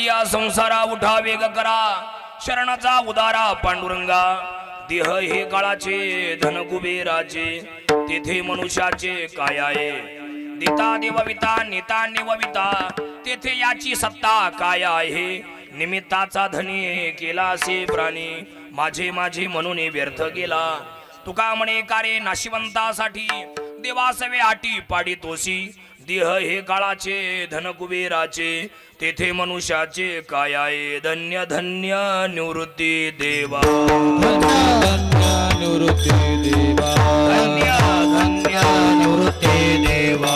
या संसारा उठा वेग करा, शरणाचा उदारा पांडुरंगा. देह हे काळाचे, धन कुबेराचे, तेथे मनुष्याचे काय आहे. दिता देवविता, नेता निवविता, तेथे याची सत्ता काय आहे. निमित्ताचा धनी केला असे प्राणी, माझे माझे म्हणून व्यर्थ गेला. तुका म्हणे कारे नाशिवंतासाठी, देवासवे आटी पाडी तोसी. देह हे काळाचे, धन कुबेराचे, तेथे मनुष्याचे काय आहे. धन्य धन्य निवृत्ती देवा, धन्य निवृत्ती देवा, धन्य धन्य निवृत्ती देवा,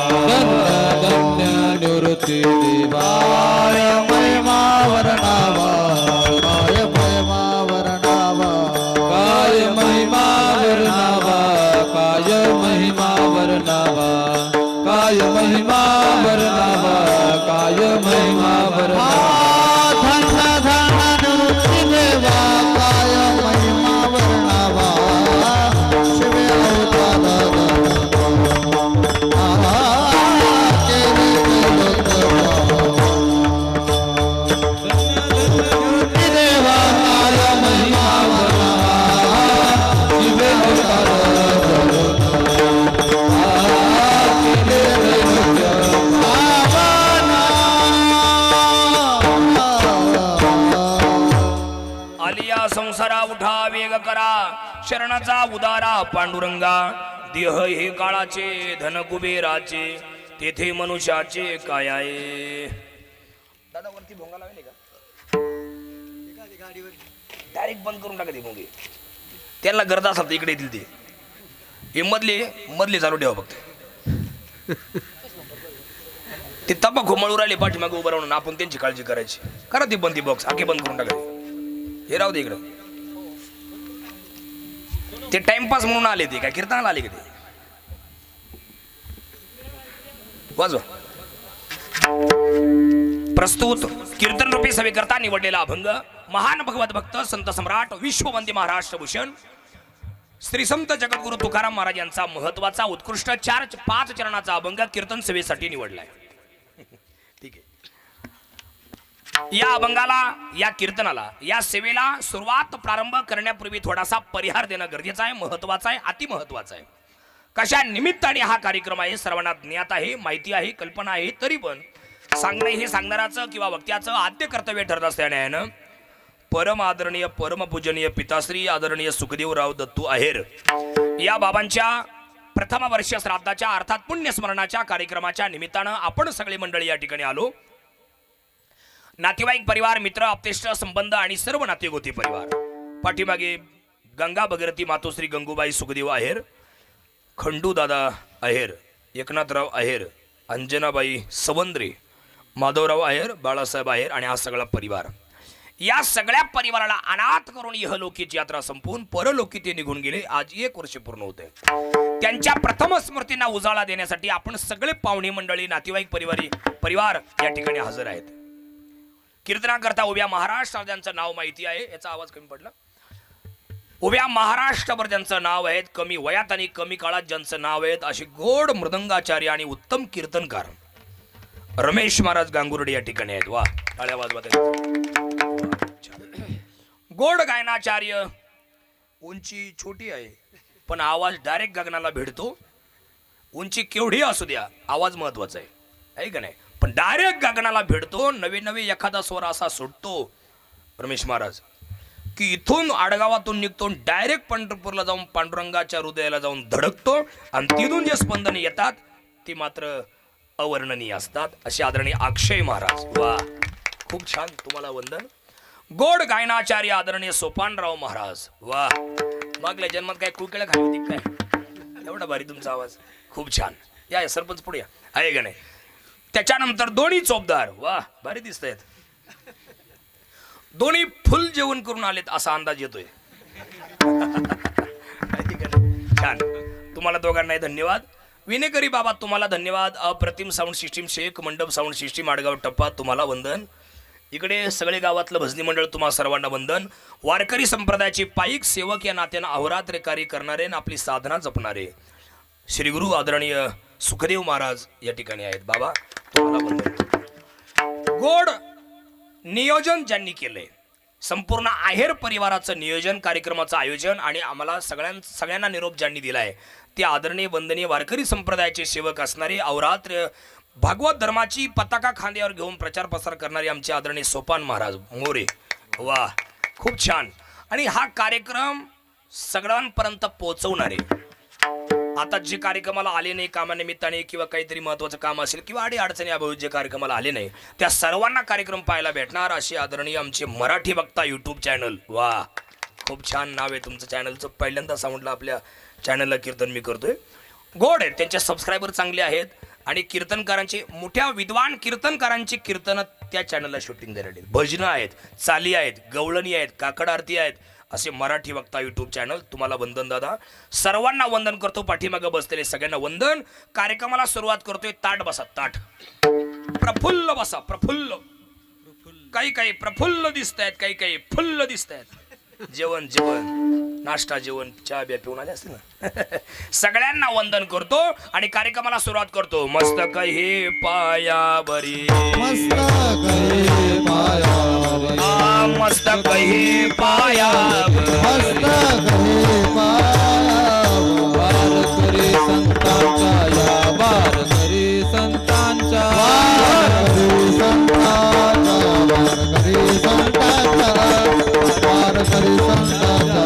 धन्य निवृत्ती देवा. काय महिमा वर्णावा, काय महिमा वर्णावा, काय महिमा वर्णावा, काय महिमा वर्णावा, काय महिमा वर्णावा, काय महिमा वर्णावा. धन्य धन्य निवृत्ती देवा, काय महिमा वर्णावा. शिवे अवतार आलिया संसारा उठा वेग करा, शरणाचा उदारा पांडुरंगा. देह हे काळाचे, धन कुबेराचे, तेथे मनुष्याचे काय आहे. दादा वरती भोंगा लावले का? डायरेक्ट बंद करून टाका ते भोंगे. त्यांना गरज असेल तर इकडे येतील ते. हे मधले चालू ठेवा फक्त. ते तबा घुमळू राहिले पाठीमागे उभं राहून, आपण त्यांची काळजी करायची. करा ती बंदी बॉक्स आखे बंद करून टाका. हे राहू दे इकडं. ते टाइमपास म्हणून आले, ते काय कीर्तनाला आले का ते? वाजवा. प्रस्तुत कीर्तन रूपी सभेकरता निवडलेला अभंग महान भगवत भक्त संत सम्राट विश्ववंदी महाराष्ट्र भूषण श्री संत जगद्गुरु तुकाराम महाराज यांचा महत्वाचा उत्कृष्ट 4-5 चरणाचा अभंग कीर्तन सभेसाठी निवडलाय. ठीक आहे. या अभंगाला, या कीर्तनाला, या सेवेला सुरुवात प्रारंभ करण्यापूर्वी थोडासा परिहार देणं गरजेचं आहे, महत्वाचं आहे, अति महत्वाचं आहे. कशा निमित्ताने हा कार्यक्रम आहे सर्वांना ज्ञात आहे, माहिती आहे, कल्पना आहे. तरी पण सांगणे हे सांगणाराचं किंवा वक्त्याचं आद्य कर्तव्य ठरत असल्याने परम आदरणीय परमपूजनीय पिताश्री आदरणीय सुखदेवराव दत्तू आहेर या बाबांच्या प्रथम वर्ष श्राद्धाच्या अर्थात पुण्यस्मरणाच्या कार्यक्रमाच्या निमित्तानं आपण सगळे मंडळी या ठिकाणी आलो. नातेवाईक परिवार, मित्र, आप्तेष्ट संबंध आणि सर्व नातेगोती परिवार. पाठीमागे गंगा भगीरथी मातोश्री गंगूबाई सुखदेव आहेर, खंडू दादा आहेर, एकनाथराव आहेर, अंजनाबाई सवंद्रे, माधवराव आहेर, बाळासाहेब आहेर आणि हा सगळा परिवार. या सगळ्या परिवाराला अनाथ करून इहलोकीची यात्रा संपवून परलोकी ते निघून गेले. आज 1 वर्ष पूर्ण होते. त्यांच्या प्रथम स्मृतींना उजाळा देण्यासाठी आपण सगळे पाहुणे मंडळी, नातेवाईक परिवार या ठिकाणी हजर आहेत. कीर्तनाकरता उभ्या महाराष्ट्रावर ज्यांचं नाव माहिती आहे, याचा आवाज कमी पडला. उभ्या महाराष्ट्रावर ज्यांचं नाव आहे, कमी वयात आणि कमी काळात ज्यांचं नाव आहे, असे गोड मृदंगाचार्य आणि उत्तम कीर्तनकार रमेश महाराज गांगुर्डे या ठिकाणी आहेत. वा, टाळ्या वाजवा. गोड गायनाचार्य, उंची छोटी आहे पण आवाज डायरेक्ट गगनाला भिडतो. उंची केवढी असू द्या, आवाज महत्वाचा आहे का नाही, पण डायरेक्ट गगनाला भिडतो. नवे नवे एखादा स्वर असा सुटतो रमेश महाराज की इथून आडगावातून निघतो, डायरेक्ट पंढरपूरला जाऊन पांडुरंगाच्या हृदयाला जाऊन धडकतो आणि तिथून जे स्पंदने येतात ती मात्र अवर्णनीय असतात. असे आदरणीय अक्षय महाराज. वा, खूप छान, तुम्हाला वंदन. गोड गायनाचार्य आदरणीय सोपानराव महाराज. वा, मागल्या जन्मात काय कुळकेळं खाली होती काय? एवढा भारी तुमचा आवाज, खूप छान. या सरपंच पुढे या, आहे का नाही. त्याच्यानंतर दोन्ही चोपदार. वा, भारी दिसत आहेत. दोन्ही फुल जेवण करून आलेत असा अंदाज येतोय. छान, तुम्हाला दोघांनाही धन्यवाद. विनेकरी बाबा तुम्हाला धन्यवाद. अप्रतिम साऊंड सिस्टीम, शेख मंडप साऊंड सिस्टीम, आडगाव टप्पा तुम्हाला वंदन. इकडे सगळे गावातलं भजनी मंडळ तुम्हा सर्वांना वंदन. वारकरी संप्रदायाचे पाईक सेवक या नात्यानं अहोरात्र कार्य करणारे आणि आपली साधना जपणारे श्री गुरु आदरणीय सुखदेव महाराज या ठिकाणी आहेत. बाबा तुम्हाला वंदन. गोड नियोजन ज्यांनी केलंय, संपूर्ण आहेर परिवाराचं नियोजन, कार्यक्रमाचं आयोजन आणि आम्हाला सगळ्यांना निरोप ज्यांनी दिलाय ते आदरणीय वंदनीय वारकरी संप्रदायाचे सेवक असणारे, अवरात्र भागवत धर्माची पताका खांद्यावर घेऊन प्रचार प्रसार करणारे आमचे आदरणीय सोपान महाराज मोरे. वा, खूप छान. आणि हा कार्यक्रम सगळ्यांपर्यंत पोहोचवणारे, आता जे कार्यक्रमाला आले नाही कामानिमित्ताने किंवा काहीतरी महत्त्वाचं काम असेल किंवा अडचणी अभावी जे कार्यक्रमाला आले नाही त्या सर्वांना कार्यक्रम पाहायला भेटणार असे आदरणीय आमचे मराठी वक्ता यूट्यूब चॅनल. वा, खूप छान नाव आहे तुमचं चॅनलचं. पहिल्यांदा सांगितलं आपल्या चॅनलला कीर्तन मी करतोय. गोड आहेत, त्यांचे सबस्क्रायबर चांगले आहेत आणि कीर्तनकारांचे, मोठ्या विद्वान कीर्तनकारांची कीर्तनं त्या चॅनलला शूटिंग झालेली आहेत. भजनं आहेत, चाली आहेत, गवळणी आहेत, काकड आरती आहेत. असे मराठी वक्ता यूट्यूब चॅनल. तुम्हाला वंदन दादा. सर्वांना वंदन करतो. पाठीमागं बसलेले सगळ्यांना वंदन. कार्यक्रमाला सुरुवात करतोय. ताट बसा, ताट प्रफुल्ल बसा, प्रफुल्ल. काही काही प्रफुल्ल दिसत आहेत, काही काही फुल्ल दिसत आहेत. जेवण जेवण नाश्ता जेवण चहा बिया पिऊन आले असतील ना. सगळ्यांना वंदन करतो आणि कार्यक्रमाला सुरुवात करतो. मस्तक हे पायावरी, मस्तक हे पायावरी, मस्तक हे पायावरी, मस्तक हे पायावरी. वारकरी संतांच्या या वारकरी संतांच्या, वारकरी संतांच्या, वारकरी संतांच्या, वारकरी संतांच्या,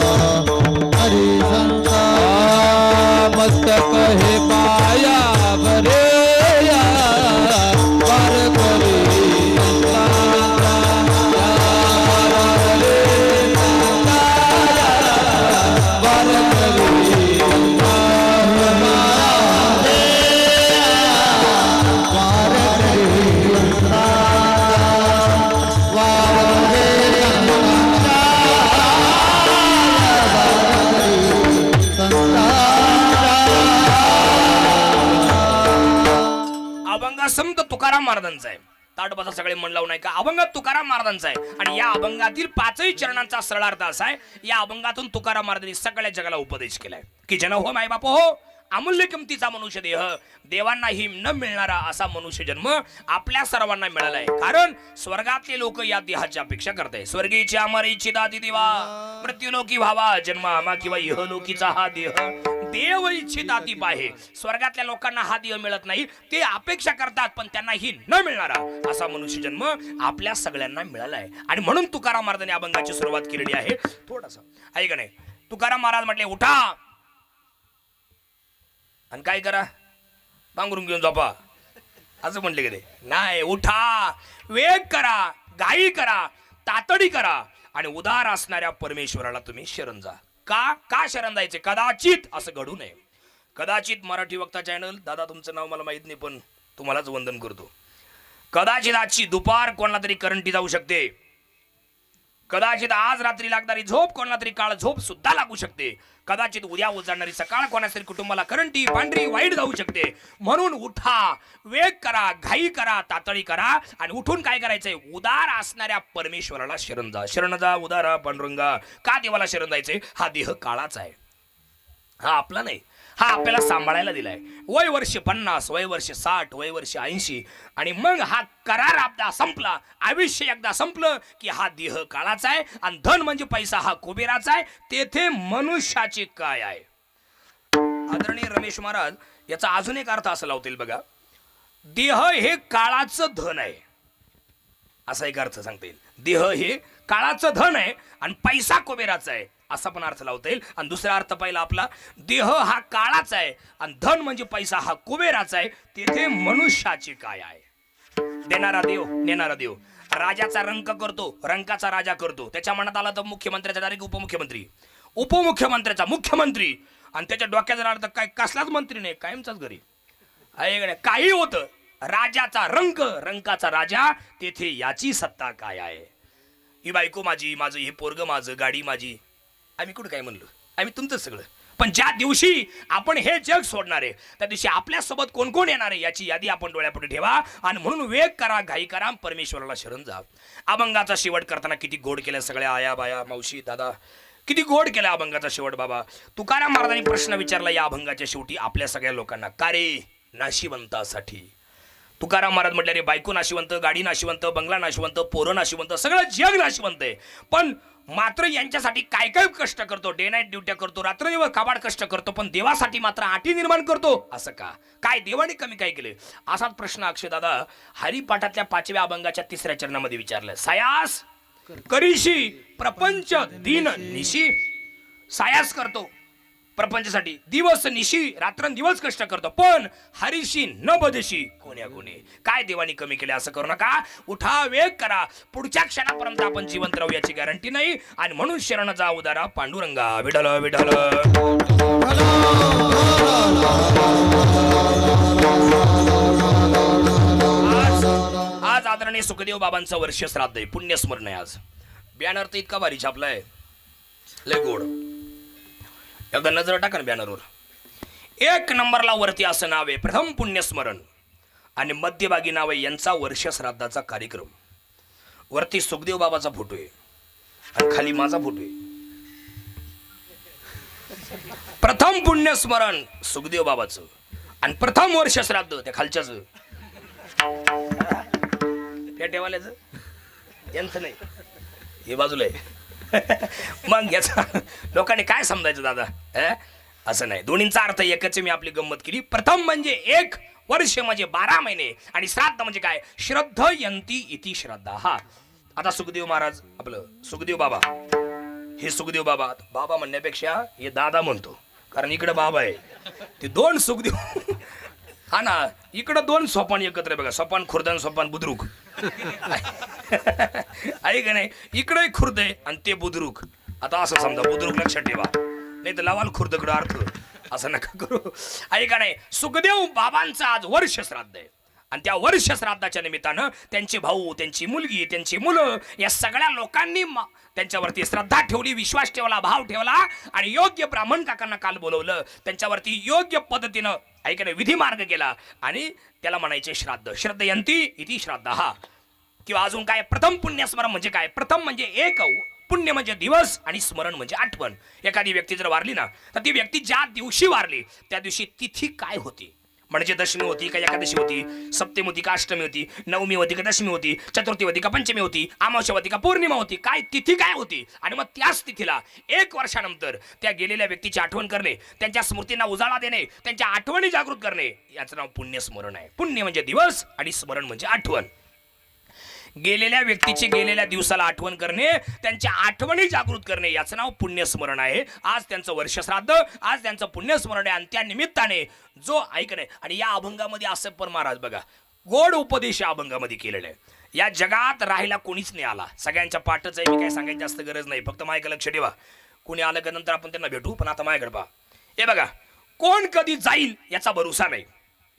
हरी संता. मस्तक हे पायावरी, वारकरी संत तुकाराम महाराजांचा आहे. ताडबसा सगळे मन लावून आहे का. अभंग तुकाराम महाराजांचा आहे आणि या अभंगातील 5ही चरणांचा सरळार्थ असा आहे. या अभंगातून तुकाराम महाराजांनी सगळ्या जगाला उपदेश केलाय की जन हो माय बाप हो, अमूल्य किमतीचा मनुष्य देह, देवांनाही न मिळणारा असा मनुष्य जन्म आपल्या सर्वांना मिळाला आहे. कारण स्वर्गातले लोक या देहाची अपेक्षा करताय. स्वर्गीची अमर इच्छिता दिवा, मृत्यूलोकी व्हावा जन्म आमा किंवा इहलोकीचा हा देह देव इच्छिता ती आहे. स्वर्गातल्या लोकांना हा देह मिळत नाही, ते अपेक्षा करतात पण त्यांनाही न मिळणारा असा मनुष्य जन्म आपल्या सगळ्यांना मिळाला आहे. आणि म्हणून तुकाराम महाराजांनी अभंगाची सुरुवात केलेली आहे. थोडासा ऐका नाही. तुकाराम महाराज म्हटले उठा आणि काय करा, पांघरून घेऊन झोपा असं म्हटले की नाही. उठा, वेग करा, घाई करा, तातडी करा आणि उदार असणाऱ्या परमेश्वराला तुम्ही शरण जा. का शरण जायचे. कदाचित असं घडू नये. कदाचित मराठी वक्ता चॅनल, दादा तुमचं नाव मला माहित नाही पण तुम्हालाच वंदन करतो. कदाचित आजची दुपार कोणाला तरी करंटी जाऊ शकते. कदाचित आज रात्री लागणारी झोप कोणाला तरी काळ झोप सुद्धा लागू शकते. कदाचित उद्या उजाडणारी सकाळ कोणाला तरी कुटुंबाला करंटी पांढरी वाईट जाऊ शकते. म्हणून उठा, वेग करा, घाई करा, तातडी करा आणि उठून काय करायचंय, उदार असणाऱ्या परमेश्वराला शरण जा. शरण जा उदारा पांडुरंगा. का देवाला शरण जायचंय. हा देह काळाचा आहे, हा आपला नाही. हा आपल्याला सांभाळायला दिलाय. वय वर्ष 50, वय वर्ष 60, वय वर्ष 80 आणि मग हा करार आपला संपला. आयुष्य एकदा संपलं की हा देह काळाचा आहे आणि धन म्हणजे पैसा हा कुबेराचा आहे. तेथे मनुष्याचे काय आहे. आदरणीय रमेश महाराज याचा अजून एक अर्थ असा लावतील बघा. देह हे काळाचं धन आहे असा एक अर्थ सांगता येईल. देह हे काळाचं धन आहे आणि पैसा कुबेराचा आहे असा पण अर्थ लावता येईल. आणि दुसरा अर्थ पाहिला आपला, देह हा काळाचा आहे आणि धन म्हणजे पैसा हा कुबेराचा आहे. तेथे मनुष्याचे काय आहे. देणारा देव, नेणारा देव. राजाचा रंक करतो, रंकाचा राजा करतो. त्याच्या मनात आला तर मुख्यमंत्र्याचा डायरेक्ट उपमुख्यमंत्री, उपमुख्यमंत्र्याचा मुख्यमंत्री आणि त्याच्या डोक्याचा अर्थ काय कसलाच मंत्री नाही, कायमचाच घरी आहे. काही होतं. राजाचा रंक, रंकाचा राजा, तेथे याची सत्ता काय आहे. ही बायको माझी, माझं हे पोरग माझं, गाडी माझी. आम्ही कुठं काय म्हणलो, आम्ही तुमचं सगळं. पण ज्या दिवशी आपण हे जग सोडणार आहे त्या दिवशी आपल्यासोबत कोण कोण येणार आहे याची यादी आपण डोळ्यापुढे ठेवा. आणि म्हणून वेग करा, घाई करा, परमेश्वराला शरण जा. अभंगाचा शेवट करताना किती गोड केल्या सगळ्या आया बाया मावशी दादा, किती गोड केला अभंगाचा शेवट बाबा. तुकाराम महाराजांनी प्रश्न विचारला या अभंगाच्या शेवटी आपल्या सगळ्या लोकांना, का रे नाशिवंतासाठी तुकाराम महाराज म्हटल्याने बायको नाशिवंत, गाडी नाशिवंत, बंगला नाशिवंत, पोरं नाशिवंत, सगळं जग नाशिवंत आहे. पण मात्र यांच्यासाठी काय काय कष्ट करतो, डे नाईट ड्युट्या करतो, रात्रदिवस काबाड कष्ट करतो, पण देवासाठी मात्र आटी निर्माण करतो. असं का? काय देवाने कमी काय केले? असाच प्रश्न अक्षयदादा हरिपाठातल्या 5व्या अभंगाच्या 3ऱ्या चरणामध्ये विचारलं. सायास करीशी प्रपंच दिन निशी. सायास करतो प्रपंचासाठी, दिवस निशी रात्रंदिवस कष्ट करतो, पण हरीशी न बदशी कोण्या गुणे. काय देवानी कमी केले? असं करू नका. उठा, वेग करा. पुढच्या क्षणापर्यंत आपण जिवंत राहू याची गॅरंटी नाही. आणि म्हणून शरण जा उदारा पांडुरंगा. विठ्ठल विठ्ठल. आज आदरणीय सुखदेव बाबांचं वर्ष श्राद्ध आहे, पुण्यस्मरण आहे आज. बॅनर तर इतका भारी छापलाय, लय गोड. एकदा नजर टाका ना बॅनरवर. 1 नंबरला वरती असं नाव आहे, प्रथम पुण्यस्मरण, आणि मध्यभागी नाव आहे यांचा वर्ष श्राद्धाचा कार्यक्रम. वरती सुखदेव बाबाचा फोटो आहे आणि खाली माझा फोटो आहे. प्रथम पुण्यस्मरण सुखदेव बाबाचं आणि प्रथम वर्ष श्राद्ध त्या खालच्याच पेटेवाल्याचं, यांचं नाही, हे बाजूला आहे. मग याचा लोकांनी काय समजायचं दादा? असं नाही, दोन्हींचा अर्थ एकच. मी आपली गंमत केली. प्रथम म्हणजे 1 वर्ष म्हणजे 12 महिने, आणि श्राद्ध म्हणजे काय? श्रद्धयंती इति श्रद्धा. हा आता सुखदेव महाराज, आपलं सुखदेव बाबा, हे सुखदेव बाबा, बाबा म्हणण्यापेक्षा हे दादा म्हणतो, कारण इकडे बाबा आहे, ते 2 सुखदेव. हा ना, इकडं 2 सोपान एकत्र बघा, सोपान खुर्द आणि सोपान बुद्रुक आहे का नाही? इकडे खुर्द आहे आणि ते बुद्रुक. आता असं समजा, बुद्रुक लक्षात ठेवा, नाही तर लावाल खुर्दकडं अर्थ. असं नका करू, आहे का नाही? सुखदेव बाबांचं आज वर्ष श्राद्ध आहे, आणि त्या वर्ष श्राद्धाच्या निमित्तानं त्यांचे भाऊ, त्यांची मुलगी, त्यांची मुलं, या सगळ्या लोकांनी त्यांच्यावरती श्रद्धा ठेवली, विश्वास ठेवला, भाव ठेवला, आणि योग्य ब्राह्मण काकांना काल बोलवलं, त्यांच्यावरती योग्य पद्धतीनं ऐकणे विधी मार्ग केला, आणि त्याला म्हणायचे श्राद्ध. श्रद्धयंती इति श्राद्ध. हा किंवा अजून काय? प्रथम पुण्यस्मरण म्हणजे काय? प्रथम म्हणजे 1, पुण्य म्हणजे दिवस, आणि स्मरण म्हणजे आठवण. एखादी व्यक्ती जर वारली ना, तर ती व्यक्ती ज्या दिवशी वारली त्या दिवशी तिथी काय होती, म्हणजे दशमी होती का एकादशी होती, सप्तमी होती का अष्टमी होती, नवमी होती का दशमी होती, चतुर्थी होती का पंचमी होती, अमावस्या होती का पौर्णिमा होती, काय तिथी काय होती, आणि मग त्याच तिथीला 1 वर्षानंतर त्या गेलेल्या व्यक्तीची आठवण करणे, त्यांच्या स्मृतींना उजाळा देणे, त्यांच्या आठवणी जागृत करणे, याचं नाव पुण्यस्मरण आहे. पुण्य म्हणजे दिवस आणि स्मरण म्हणजे आठवण. गेलेल्या व्यक्तीची गेलेल्या दिवसाला आठवण करणे, त्यांच्या आठवणी जागृत करणे, याचं नाव पुण्यस्मरण आहे. आज त्यांचं वर्ष श्राद्ध, आज त्यांचं पुण्यस्मरण आहे, आणि त्या निमित्ताने जो ऐकणे. आणि या अभंगामध्ये असं पण महाराज बघा, गोड उपदेश या अभंगामध्ये केलेलं आहे. या जगात राहायला कोणीच नाही आला, सगळ्यांच्या पाठच आहे. मी काय सांगायची जास्त गरज नाही, फक्त माझ्याकडे लक्ष ठेवा. कोणी आलं का नंतर आपण त्यांना भेटू, पण आता माझ्याकडे पहा. हे बघा, कोण कधी जाईल याचा भरोसा नाही.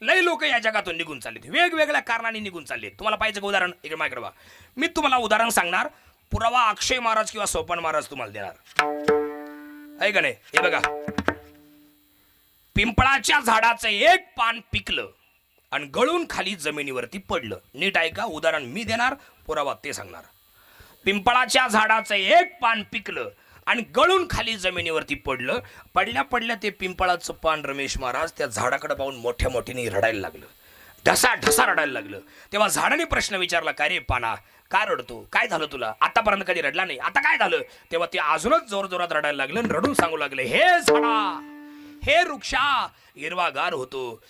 लय लोक या जगातून निघून चाललेत, वेगवेगळ्या कारणाने निघून चाललेत. तुम्हाला पाहिजे का उदाहरण? इकडे माझ्याकडे बघा, मी तुम्हाला उदाहरण सांगणार, पुरावा अक्षय महाराज किंवा सोपान महाराज तुम्हाला देणार, आहे का नाही? हे बघा, पिंपळाच्या झाडाचं 1 पान पिकलं आणि गळून खाली जमिनीवरती पडलं. नीट ऐका, उदाहरण मी देणार, पुरावा ते सांगणार. पिंपळाच्या झाडाचं 1 पान पिकलं आणि गळून खाली जमिनीवरती पडलं. पडल्या पडल्या ते पिंपळाचं पान रमेश महाराज त्या झाडाकडे पाहून मोठ्या मोठ्याने रडायला लागलं, ढसा ढसा रडायला लागलं. तेव्हा झाडाने प्रश्न विचारला, काय रे पाना, काय रडतो, काय झालं तुला? आतापर्यंत कधी रडला नाही, आता काय झालं? तेव्हा ते अजूनच जोर जोरात रडायला लागलं आणि रडून सांगू लागले, हे झाडा, हे वृक्षा, हिरवागार होतो,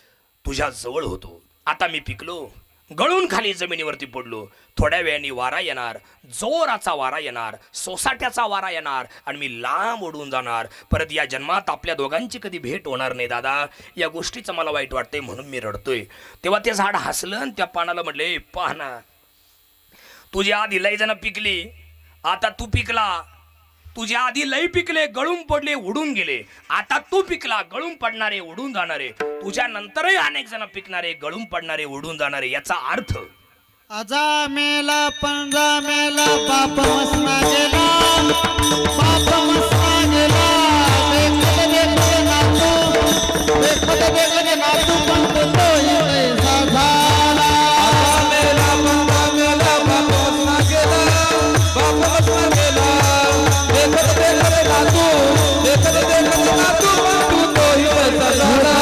तुझ्या जवळ होतो, आता मी पिकलो, गळून खाली जमिनीवरती पडलो, थोड्या वेळाने वारा येणार, जोराचा वारा येणार, सोसाट्याचा वारा येणार, आणि मी लांब उडून जाणार. परत या जन्मात आपल्या दोघांची कधी भेट होणार नाही दादा, या गोष्टीचं मला वाईट वाटतंय, म्हणून मी रडतोय. तेव्हा ते झाड हसलं आणि त्या पानाला म्हटले, पाहना, तुझ्या आधी लय जण पिकली, आता तू पिकला, तुझ्या आधी लय पिकले, गळून पडले, उडून गेले, आता तू पिकला, गळून पडणारे, उडून जाणारे, तुझ्या नंतरही अनेक जण पिकणारे, गळून पडणारे, उडून जाणारे. याचा अर्थ आजा मेला पंजा मेला, बाप मसना गेला, बाप मसना गेला, देखत नातू पण तो कैसा झाला. आजा मेला पंजा मेला, बाप मसना गेला, बाप मसना गेला, देखत नातू पण तो कैसा झाला.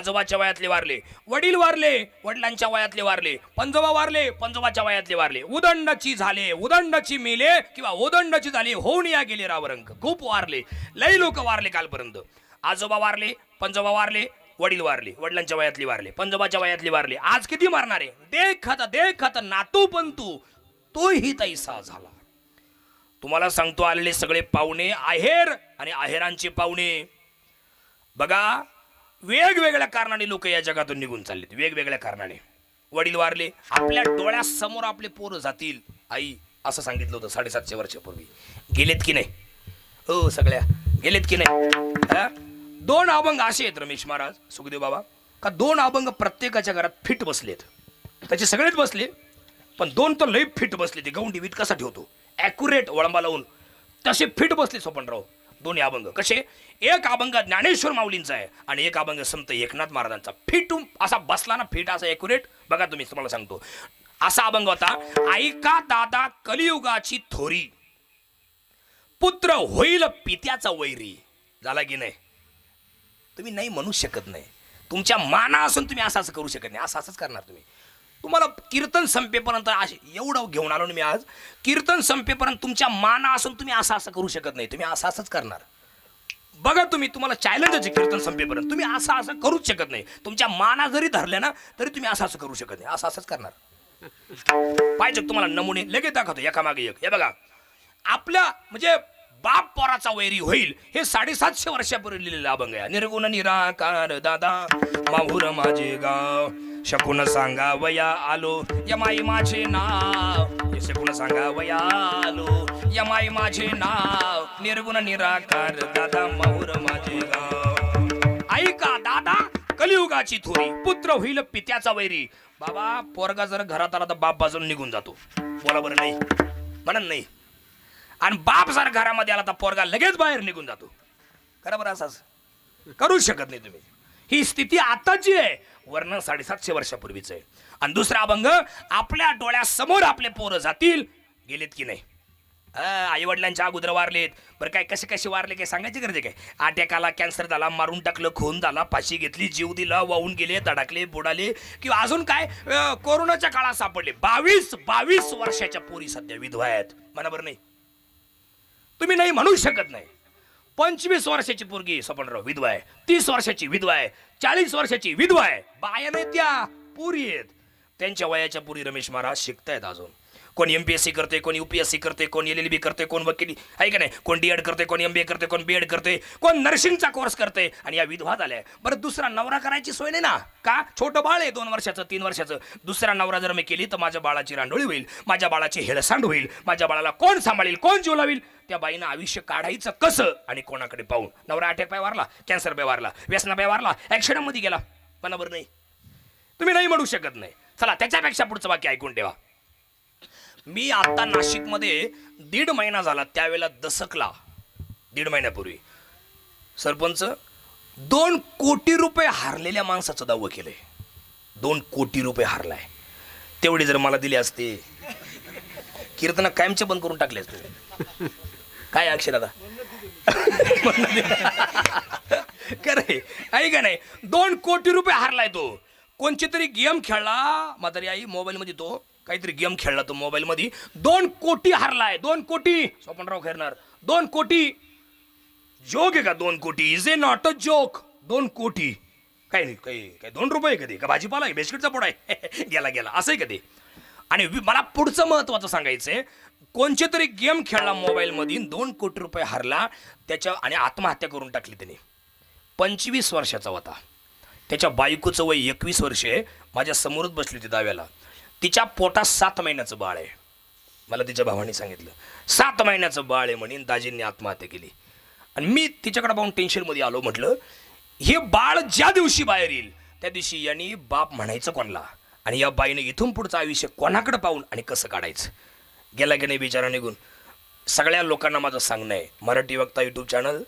आजोबाच्या वयातले वारले, वडील वारले, वडिलांच्या वयातले वारले, पंजोबा वारले, पंजोबाच्या वयातले वारले, उदंडची झाले, उदंडची मेले किंवा उदंडची झाले, होऊन या गेले रावरंग. खूप वारले, लई लोक वारले कालपर्यंत. आजोबा वारले, पंजोबा वारले, वडील वारले, वडिलांच्या वयातली वारले, पंजोबाच्या वयातली वारले. आज किती मारणार आहे? देखत नातू पंतू तोही तैसा झाला. तुम्हाला सांगतो, आलेले सगळे पाहुणे आहेर आणि आहेरांचे पाहुणे बघा, वेगवेगळ्या कारणाने लोक या जगातून निघून चाललेत. वेगवेगळ्या कारणाने वडील वारले, आपल्या डोळ्यासमोर आपले पोरं जातील. आई असं सांगितलं होतं 750 वर्षापूर्वी. गेलेत की नाही? हो, सगळ्या गेलेत की नाही? 2 अभंग असे आहेत रमेश महाराज, सुखदेव बाबा, का 2 अभंग प्रत्येकाच्या घरात फिट बसलेत. त्याचे सगळेच बसले, पण 2 तर लई फिट बसले. ते गौंडी वीट कसा ठेवतो ॲक्युरेट वळंबा लावून, तसे फिट बसले स्वपनराव. 2 अभंग कसे? एक अभंग ज्ञानेश्वर माऊलींचा आहे आणि एक अभंग संत एकनाथ महाराजांचा. फिट असा बसला ना, फिट असा ॲक्युरेट. बघा तुम्ही, तुम्हाला सांगतो असा अभंग होता. ऐका दादा कलियुगाची थोरी, पुत्र होईल पित्याचा वैरी. झाला की नाही? तुम्ही नाही म्हणू शकत नाही. तुमच्या माना असून तुम्ही असं करू शकत नाही. असंच करणार तुम्ही. तुम्हाला कीर्तन संपेपर्यंत एवढं घेऊन आलो ना मी आज, कीर्तन संपेपर्यंत तुमच्या माना असून तुम्ही असं करू शकत नाही. तुम्ही असंच करणार. बघा तुम्ही, तुम्हाला चॅलेंज आहे कीर्तन संपेपर्यंत. तुम्ही असं करूच शकत नाही. तुमच्या माना जरी धरल्या ना तरी तुम्ही असं करू शकत नाही. असंच करणार. पाहिजे तुम्हाला नमुने लगेच दाखवतो एकामागे एक. हे बघा, आपल्या म्हणजे बाप पोराचा वैरी होईल, हे 750 वर्षापूर्वी लिहिलेलं अभंग आहे. निर्गुण निराकार दादा माहुर माझे गाव, शकून सांगा वया आलो यमाई माझे नाव. शकून सांगा वया आलो यमाई माझे नाव, निर्गुण निराकार दादा माहुर माझे गाव. ऐका दादा कलियुगाची थोरी, पुत्र होईल पित्याचा वैरी. बाबा, पोरगा जर घरात आला तर बाप बाजून निघून जातो. बोला बरं नाही? म्हणून नाही. आणि बाप जर घरामध्ये आला तर पोरगा लगेच बाहेर निघून जातो. खरं बरं? असंच करू शकत नाही तुम्ही. ही स्थिती आताची आहे, वर्ण 750 वर्षापूर्वीच आहे. आणि दुसरा अभंग, आपल्या डोळ्यासमोर आपले पोरं जातील. गेलेत की नाही? आई वडिलांच्या अगोदर वारलेत. बरं, काय कसे वारले काय सांगायची गरज आहे काय? अटॅकाला, कॅन्सर झाला, मारून टाकलं, खून झाला, फाशी घेतली, जीव दिला, वाहून गेले, तडाकले, बुडाले, किंवा अजून काय कोरोनाच्या काळात सापडले. 22 वर्षाच्या पोरी सध्या विधवा आहेत. म्हणा बरं नाही? तुम्ही नाही म्हणू शकत नाही. 25 वर्षाची पोरगी स्वपनराव विधवा आहे, 30 वर्षाची विधवा आहे, 40 वर्षाची विधवा आहे. बाया नाही, त्या पुरी आहेत. त्यांच्या वयाच्या पुरी रमेश महाराज शिकतायत अजून. कोण MPSC करते, कोण UPSC करते, कोण LLB करते, कोण वकिली आहे का नाही, कोण DED करते, कोण MBA करते, कोण BEd करते, कोण नर्सिंगचा कोर्स करते. आणि या विधवा झाल्या. बरं, दुसरा नवरा करायची सोय नाही ना? का? छोटं बाळ आहे 2 वर्षाचं, 3 वर्षाचं. दुसरा नवरा जर मी केली तर माझ्या बाळाची रांडोळी होईल, माझ्या बाळाची हेळसांड होईल, माझ्या बाळाला कोण सांभाळेल, कोण जीव लावेल? त्या बाईनं आयुष्य काढायचं कसं आणि कोणाकडे पाहून? नवरा अटॅक पाय वारला, कॅन्सर पाय वारला, व्यसना पाय वारला, ॲक्सिडेंटमध्ये गेला. बरोबर नाही? तुम्ही नाही म्हणू शकत नाही. चला, त्याच्यापेक्षा पुढचं वाक्य ऐकून ठेवा. मी आता नाशिकमध्ये 1.5 महिना झाला, त्यावेळेला दसकला. 1.5 महिन्यापूर्वी सरपंच 2 कोटी रुपये हारलेल्या माणसाचं दावा केलंय. 2 कोटी रुपये हारलाय. तेवढे जर मला दिले असते, कीर्तन कायमचे बंद करून टाकले असते. काय अक्षर आता खरे आहे का नाही? 2 कोटी रुपये हारलाय तो. कोणची तरी गेम खेळला, म्हातारी आई मोबाईलमध्ये, तो काहीतरी गेम खेळला तो मोबाईलमध्ये. 2 कोटी हारलाय. 2 कोटी. स्वपनराव खेळणार 2 कोटी. जोक आहे का 2 कोटी? Is a not a joke. 2 कोटी काय नाही, काय 2 रुपये कधी का भाजीपाला आहे, बिस्किटचा पोड आहे, गेला असं आहे कधी. आणि मला पुढचं महत्वाचं सांगायचंय, कोणचे तरी गेम खेळला मोबाईलमध्ये, 2 कोटी रुपये हारला त्याच्या, आणि आत्महत्या करून टाकली त्याने. 25 वर्षाचा होता. त्याच्या बायकोचं वय 21 वर्षे. माझ्या समोरच बसली होती दाव्याला. तिच्या पोटात 7 महिन्याचं बाळ आहे. मला तिच्या भावाने सांगितलं 7 महिन्याचं बाळ आहे म्हणून दाजींनी आत्महत्या केली. आणि मी तिच्याकडे पाहून टेन्शनमध्ये आलो. म्हटलं, हे बाळ ज्या दिवशी बाहेर येईल त्या दिवशी यांनी बाप म्हणायचं कोणाला, आणि या बाईने इथून पुढचं आयुष्य कोणाकडे पाहून आणि कसं काढायचं. गेला की नाही बिचारा निघून. सगळ्या लोकांना माझं सांगणं आहे, मराठी वक्ता YouTube चॅनल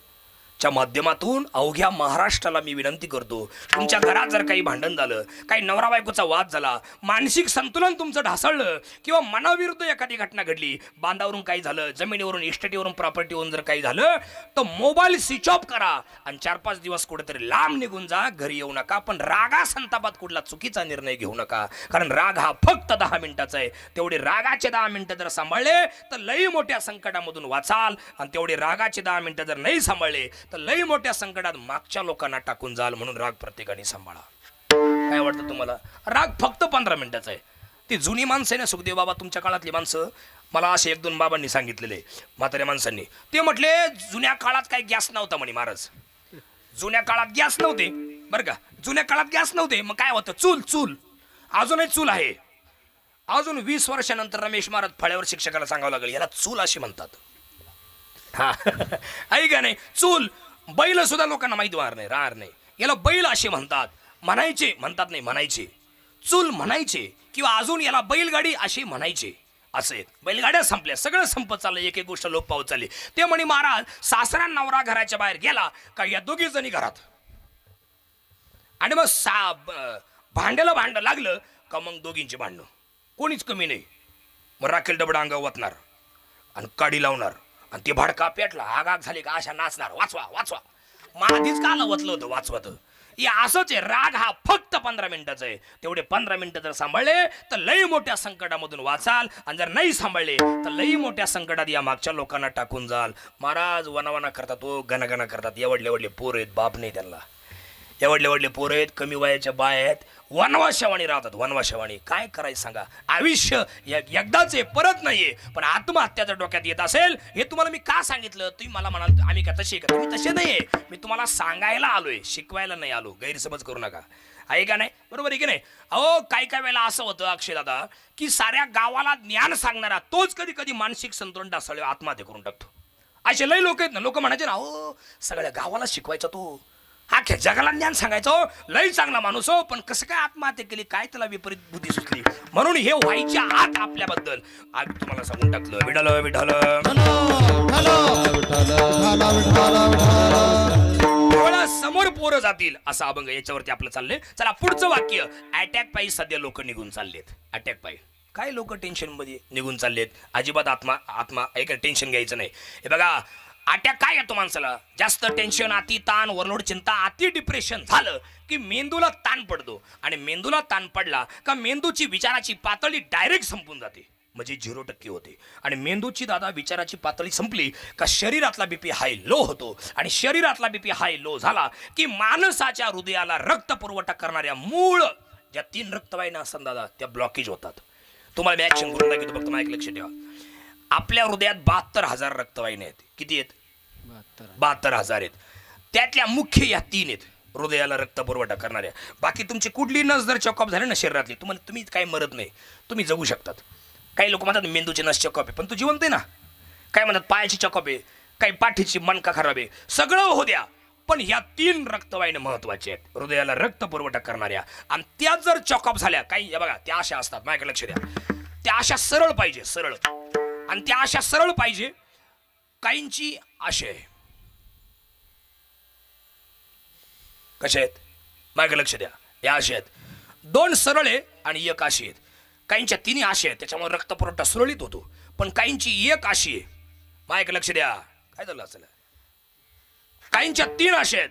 च्या माध्यमातून अवघ्या महाराष्ट्राला मी विनंती करतो, तुमच्या घरात जर काही भांडण झालं, काही नवरा बायकोचा वाद झाला, मानसिक संतुलन तुमचं ढासळलं किंवा मनाविरुद्ध एखादी घटना घडली, बांधावरून काही झालं, जमिनीवरून इस्टेटीवरून प्रॉपर्टीवरून जर काही झालं, तर मोबाईल स्विच ऑफ करा आणि 4-5 दिवस कुठेतरी लांब निघून जा, घरी येऊ नका. पण रागा संतापात कुठला चुकीचा निर्णय घेऊ नका, कारण राग हा फक्त 10 मिनिटाचा आहे. तेवढे रागाचे 10 मिनिटं जर सांभाळले तर लई मोठ्या संकटामधून वाचाल, आणि तेवढे रागाचे 10 मिनिटं जर नाही सांभाळले तर लई मोठ्या संकटात मागच्या लोकांना टाकून जाल. म्हणून राग प्रत्येकाने सांभाळा. काय वाटतं तुम्हाला? राग फक्त 15 मिनिटाचा आहे. ती जुनी माणसं आहे ना सुखदेव बाबा, तुमच्या काळातली माणसं, मला असे 1-2 बाबांनी सांगितलेले म्हाताऱ्या माणसांनी. ते म्हटले जुन्या काळात काही गॅस नव्हता म्हणे महाराज. जुन्या काळात गॅस नव्हते बरं का, जुन्या काळात गॅस नव्हते. मग काय होतं? चूल. अजूनही चूल आहे. अजून 20 वर्षानंतर रमेश महाराज फळ्यावर शिक्षकाला सांगावं लागेल, याला चूल अशी म्हणतात. हा आहे का नाही? चूल. बैल सुद्धा लोकांना माहिती राहणार नाही, याला बैल असे म्हणतात. म्हणायचे चूल म्हणायचे, किंवा अजून याला बैलगाडी अशी म्हणायचे. असे बैलगाड्या संपल्या, सगळं संपत चाललं, एक गोष्ट लोक पावत चालली. ते म्हणे महाराज, सासरा नवरा घराच्या बाहेर गेला का या दोघी जणी घरात, आणि मग भांड्याला भांडं लागलं का मग दोघींचे भांडणं, कोणीच कमी नाही. मग राखेल डबडा अंगावर वाचणार आणि काडी लावणार, आणि ते भाडका पेटला, आगाग झाली का अशा नाचणार, वाचवा. मग आधीच का लावतलं होतं वाचवत. या असंच आहे, राग हा फक्त 15 मिनिटाचा आहे. तेवढे 15 मिनिटं जर सांभाळले तर लई मोठ्या संकटामधून वाचाल, आणि जर नाही सांभाळले तर लई मोठ्या संकटात या मागच्या लोकांना टाकून जाल. महाराज वनावना करतात, गणगणा करतात. एवढले पोर आहेत, बाप नाही त्यांना. एवढले पोर आहेत, कमी वयाच्या बाय आहेत, वनवाशावाणी राहतात. वनवाशावाणी काय करायचं सांगा? आयुष्य एकदाच आहे, परत नाहीये. पण आत्महत्याच्या डोक्यात येत असेल, हे तुम्हाला मी का सांगितलं? तुम्ही मला म्हणाल आम्ही का तसे का? तुम्ही तसे नाहीये. मी तुम्हाला सांगायला आलोय, शिकवायला नाही आलो. गैरसमज करू नका. आहे का नाही? बरोबर आहे की नाही? अहो काय वेळेला असं होतं अक्षय दादा, की साऱ्या गावाला ज्ञान सांगणारा तोच कधी कधी मानसिक संतुलन ढासळले आत्महत्या करून टाकतो. असे लई लोक आहेत ना. लोक म्हणायचे ना, अहो सगळ्या गावाला शिकवायचा तू, अख्ख्या जगाला ज्ञान सांगायचं, लई चांगला माणूस हो, पण कसं काय आत्महत्या केली, काय त्याला विपरीत बुद्धी सुचली. म्हणून हे व्हायच्या आत आपल्याबद्दल आम्ही तुम्हाला सांगून टाकलं, विठ्ठल समोर पोरं जातील असा अभंग, याच्यावरती आपलं चाललंय. चला पुढचं वाक्य. अटॅक पायी सध्या लोक निघून चाललेत. अटॅक पायी काय लोक टेन्शन मध्ये निघून चाललेत. अजिबात आत्मा एक टेन्शन घ्यायचं नाही. हे बघा, अटॅक काय येतो माणसाला? जास्त टेन्शन, अति ताण, ओव्हरलोड, चिंता, अति डिप्रेशन झालं की मेंदूला ताण पडतो, आणि मेंदूला ताण पडला का मेंदूची विचाराची पातळी डायरेक्ट संपून जाते, म्हणजे 0% होते. आणि मेंदूची दादा विचाराची पातळी संपली का शरीरातला बीपी हाय लो होतो, आणि शरीरातला बीपी हाय लो झाला की माणसाच्या हृदयाला रक्त पुरवठा करणाऱ्या मूळ ज्या 3 रक्तवाहिन्या असतात दादा, त्या ब्लॉकेज होतात. तुम्हाला मी ऍक्शन करून दाखवतो, फक्त माझं लक्ष ठेवा. आपल्या हृदयात 72,000 रक्तवाहिन्या आहेत. किती आहेत? 72,000 आहेत. त्यातल्या मुख्य या 3 आहेत हृदयाला रक्त पुरवठा करणाऱ्या. बाकी तुमची कुठली नस जर चेकअप झाली ना शरीरातली, तुम्ही काही मरत नाही, तुम्ही जगू शकतात. काही लोक म्हणतात मेंदूची नस चेकअप आहे, पण तू जिवंत आहे ना. काय म्हणतात पायाची चेकअप आहे, काही पाठीची मणका खराब आहे, सगळं हो द्या, पण ह्या 3 रक्तवाहिन्या महत्वाच्या आहेत हृदयाला रक्त पुरवठा करणाऱ्या. आणि त्या जर चेकअप झाल्या, काही बघा त्या अशा असतात, माझ्याकडे लक्ष द्या, त्या अशा सरळ पाहिजे, सरळ. आणि त्या अशा सरळ पाहिजे. काहींची अशा आहे, कशा आहेत माझ्याकडे लक्ष द्या, या अशा आहेत. 2 सरळ आहे आणि 1 अशी आहेत. काहींच्या 3 अशा आहेत, त्याच्यामुळे रक्तपुरवठा सुरळीत होतो. पण काहींची 1 अशी आहे, माझ्याकडे लक्ष द्या, काय झालं असेल. काहींच्या 3 अशा आहेत,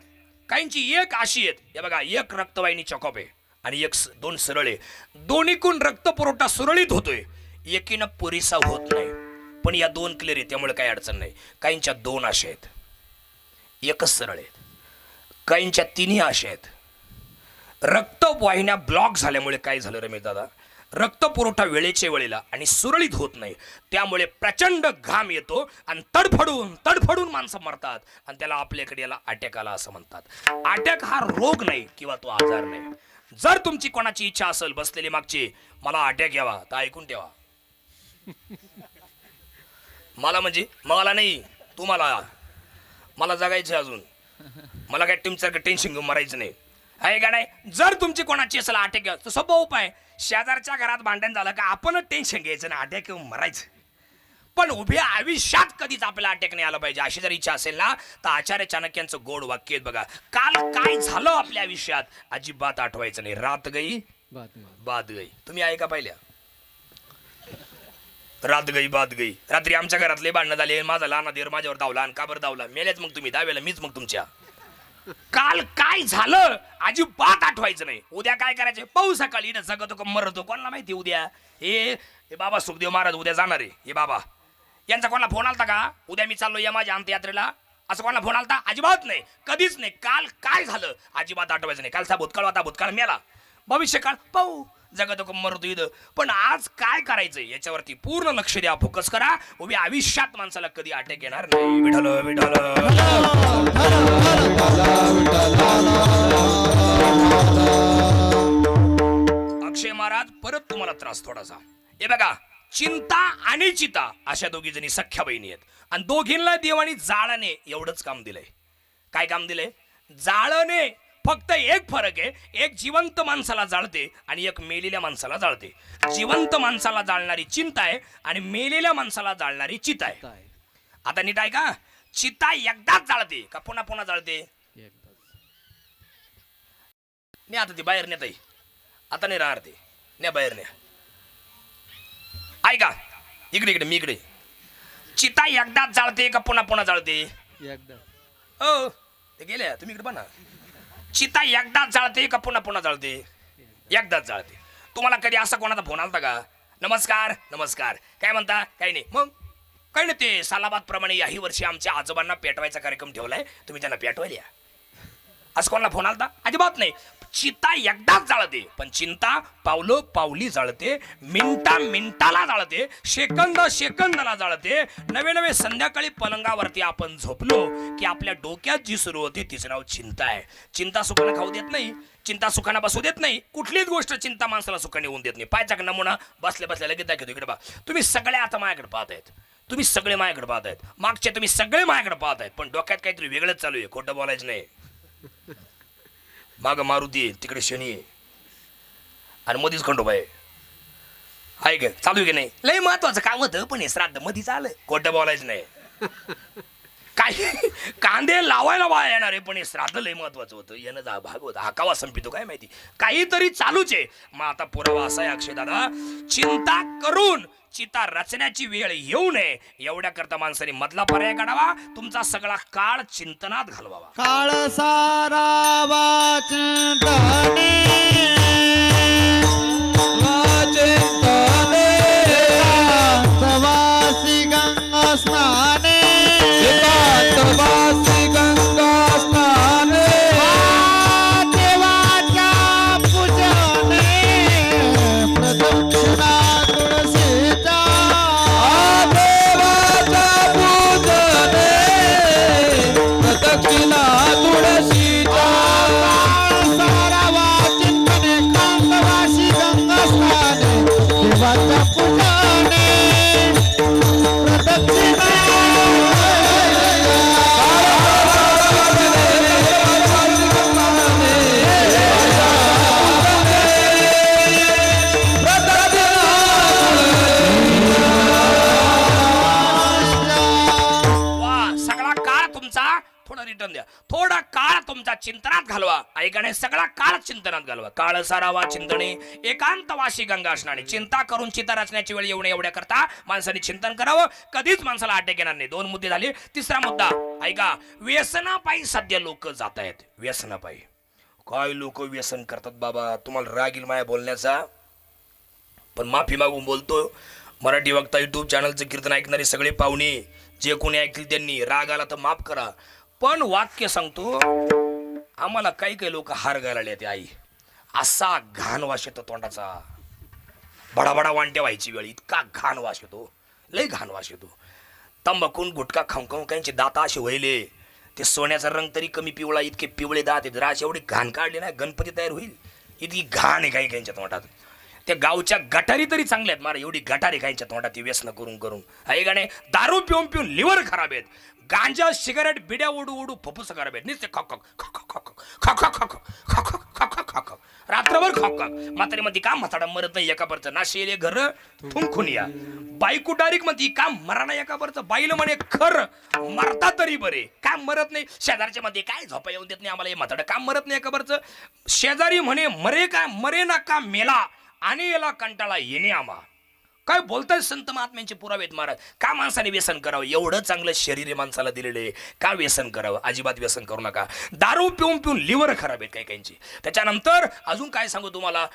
काहींची 1 अशी आहेत. हे बघा, 1 रक्तवाहिनी चॉकअप आहे आणि 2 सरळ आहे. दोन्हीकून रक्तपुरवठा सुरळीत होतोय, एकीनं पुरेसा होत नाही. पण या 2 क्लिअर आहे, त्यामुळे काही अडचण नाही. काहींच्या 2 अशा आहेत, 1च सरळ आहेत. काहींच्या 3 अशा आहेत. रक्तवाहिन्या ब्लॉक झाल्यामुळे काय झालं रमेश दादा, रक्तपुरवठा वेळेच्या वेळेला आणि सुरळीत होत नाही. त्यामुळे प्रचंड घाम येतो आणि तडफडून माणसं मरतात, आणि त्याला आपल्याकडे याला अटॅक आला असं म्हणतात. अटॅक हा रोग नाही किंवा तो आजार नाही. जर तुमची कोणाची इच्छा असेल बसलेली मागची, मला अटॅक यावा, तर ऐकून ठेवा. मला म्हणजे मला नाही, तुम्हाला. मला जगायचं अजून, मला काय तुमच्यासारखं टेन्शन घेऊन मरायचं नाही, आहे का नाही. जर तुमची कोणाची असेल अटॅक घ्या, तर सोपा उपाय, शेजारच्या घरात भांडण झालं का आपणच टेन्शन घ्यायचं ना, अटॅक घेऊन मरायचं. पण उभ्या आयुष्यात कधीच आपल्याला अटॅक नाही आला पाहिजे अशी जर इच्छा असेल ना तर आचार्य चाणक्यांचं गोड वाक्य आहे बघा. काल काय झालं आपल्या आयुष्यात अजिबात आठवायचं नाही. रात गई बात गई. तुम्ही ऐका पाहिल्या रात गई बात गई. रात्री आमच्या घरातले भांडणं झाले. माझा लहान देर माझ्यावर धावला आणि का बरं धावला मेलेच मग तुम्ही दावेला मीच मग तुमच्या. काल काय झालं अजिबात आठवायचं नाही. उद्या काय करायचं पाहू सकाळी जगतो का मरतो कोणाला माहिती. उद्या हे बाबा सुखदेव महाराज उद्या जाणार आहे. हे बाबा यांचा कोणाला फोन आलता का उद्या मी चाललो या माझ्या अंत्ययात्रेला असं कोणाला फोन आलता अजिबात नाही कधीच नाही. काल काय झालं अजिबात आठवायचं नाही. कालचा भूतकाळ होता भूतकाळ मेला. भविष्यकाळ पाहू जगतो का मरतो इथं. पण आज काय करायचंय याच्यावरती पूर्ण लक्ष द्या फोकस करा. उभ्या आयुष्यात माणसाला कधी अटॅक येणार नाही. विठ्ठल विठ्ठल अक्षय महाराज परत तुम्हाला त्रास थोडासा. हे बघा चिंता आणि चिता अशा दोघी जणी सख्या बहिणी आहेत आणि दोघींना देवानी जाळाने एवढंच काम दिलंय. काय काम दिलंय जाळाने. फक्त एक फरक आहे एक जिवंत माणसाला जाळते आणि एक मेलेल्या माणसाला जाळते. जिवंत माणसाला जाळणारी चिंता आहे आणि मेलेल्या माणसाला जाळणारी चिता आहे. आता नीट आहे का चिता एकदाच जाळते का पुन्हा पुन्हा जाळते. नाही आता ती बाहेर नेत आता नाही राहणार ते नाही बाहेर न्या. ऐका इकडे इकडे मी इकडे. चिता एकदाच जाळते का पुन्हा पुन्हा जाळते. हो ते गेल्या तुम्ही इकडे बना. चिता एकदाच जाळते का पुन्हा पुन्हा जाळते. एकदाच जाळते. तुम्हाला कधी असा कोणाचा फोन आलता का नमस्कार नमस्कार काय म्हणता काही नाही मग काही नाही ते सालाबाद प्रमाणे याही वर्षी आमच्या आजोबांना पेटवायचा कार्यक्रम ठेवलाय तुम्ही त्यांना पेटवायला असं कोणाला फोन आलता अजिबात नाही. चिता एकदाच जाळते पण चिंता पावलो पावली जाळते. मिनिटा मिनिटाला जाळते. सेकंद सेकंदाला जाळते. नवे नवे संध्याकाळी पलंगावरती आपण झोपलो की आपल्या डोक्यात जी सुरू होते तिचं नाव चिंता आहे. चिंता सुखानं खाऊ देत नाही. चिंता सुखानं बसू देत नाही. कुठलीच गोष्ट चिंता माणसाला सुखाने होऊन देत नाही. पाहायचा का नमुना बसल्या बसल्या लगेच दाखवतो इकडे बा. तुम्ही सगळे आता माझ्याकडे पाहत आहेत. तुम्ही सगळे माझ्याकडे पाहत आहेत. मागचे तुम्ही सगळे माझ्याकडे पाहत आहेत पण डोक्यात काहीतरी वेगळंच चालू आहे. खोटं बोलायचं नाही. माग मारुती आहे तिकडे शनी आहे आणि मधीच खंडोबा आहे का चालू आहे की नाही. लय महत्वाचं काम होतं पण हे श्राद्ध मधीच आलं. खोटं बोलायचं नाही. काय कांदे लावायला वाया येणार आहे पण हे श्राद्ध लय महत्वाचं होतं. यानं जा भाग होता हा कावा संपितो काय माहिती काहीतरी चालूच आहे. मग आता पुरावा असा आहे अक्षय दादा चिंता करून चिता रचण्याची वेळ येऊ नये एवढ्या करता माणसाने मधला पर्याय काढावा. तुमचा सगळा काळ चिंतनात घालवावा. काळ सारा वाचिंतने वाचिंतने एकांतवासी गंगा स्नाने एकांतवासी गंगा स्नाने देवाच्या पूजने प्रदक्षिणा तुळशीचा देवाच्या पूजने प्रदक्षिणा तुळशीचा सारा वाचिंतने कांतवासी गंगा स्नाने देवाच्या पूजने प्रदक्षिणा रिटर्न द्या. थोडा काळ तुमचा चिंतनात घालवा. ऐकाने सगळा काळ चिंतनात घालवा. काळ सारावा चिंतने एकांतवासी गंगा स्नाने. चिंता करून चिता रचण्याची वेळ येऊ नये एवढ्या करता माणसाने चिंतन करावं. कधीच माणसाला अटॅक येणार नाही. 2 मुद्दे झाले. तिसरा मुद्दा ऐका व्यसनापायी सध्या लोक जात आहेत. व्यसनापायी काय लोक व्यसन करतात बाबा. तुम्हाला राग येईल माझ्या बोलण्याचा पण माफी मागून बोलतो. मराठी वक्ता युट्यूब चॅनलचं कीर्तन ऐकणारे सगळे पाहुणे जे कोणी ऐकतील त्यांनी राग आला तर माफ करा. पण वाक्य सांगतो आम्हाला काही काही लोक हार घालायला येते. आई असा घाण वास येतो तोंडाचा. बडाबडा वांट्या व्हायची वेळ इतका घाण वास येतो. लय घाण वास येतो. तंबाखून गुटखा खाऊन खाऊन काहींचे दाता असे व्हायले. ते सोन्याचा रंग तरी कमी पिवळा इतके पिवळे दात आहेत. राश एवढी घाण काढली ना गणपती तयार होईल इतकी घाण आहे काही काहींच्या तोंडात. त्या गावच्या गटारी तरी चांगल्या आहेत, मारा एवढी गटारी खायच्या तोंडात ती व्यसन करून करून आहे गाणे. दारू पिऊन पिऊन लिव्हर खराब आहेत, गांजा सिगारेट बिड्या ओढू ओढू फुफ्फुस खराब आहेत, नुसते खक रात्रभर खक. म्हातारी मध्ये काम म्हाताडा मरत नाही एका परचं नाशिले घर थुंकून या. बायको डायरेक्ट म्हणती काम मरा नाही एका परचं. बाईला म्हणे खर मरता तरी बरे, काम मरत नाही. शेजारच्या मध्ये काय झोपा येऊन देत नाही आम्हाला, हे म्हाताडं काम मरत नाही एका परचं. शेजारी म्हणे मरे ना का मेला आणि याला कंटाळा येणे आम्हा. काय बोलताय संत महात्म्यांचे पुरावे आहेत महाराज. का माणसाने व्यसन करावं, एवढं चांगलं शरीर आहे माणसाला दिलेले, का व्यसन करावं. अजिबात व्यसन करू नका. दारू पिऊन पिऊन लिव्हर खराब आहेत काही काहींची. त्याच्यानंतर अजून काय सांगू तुम्हाला,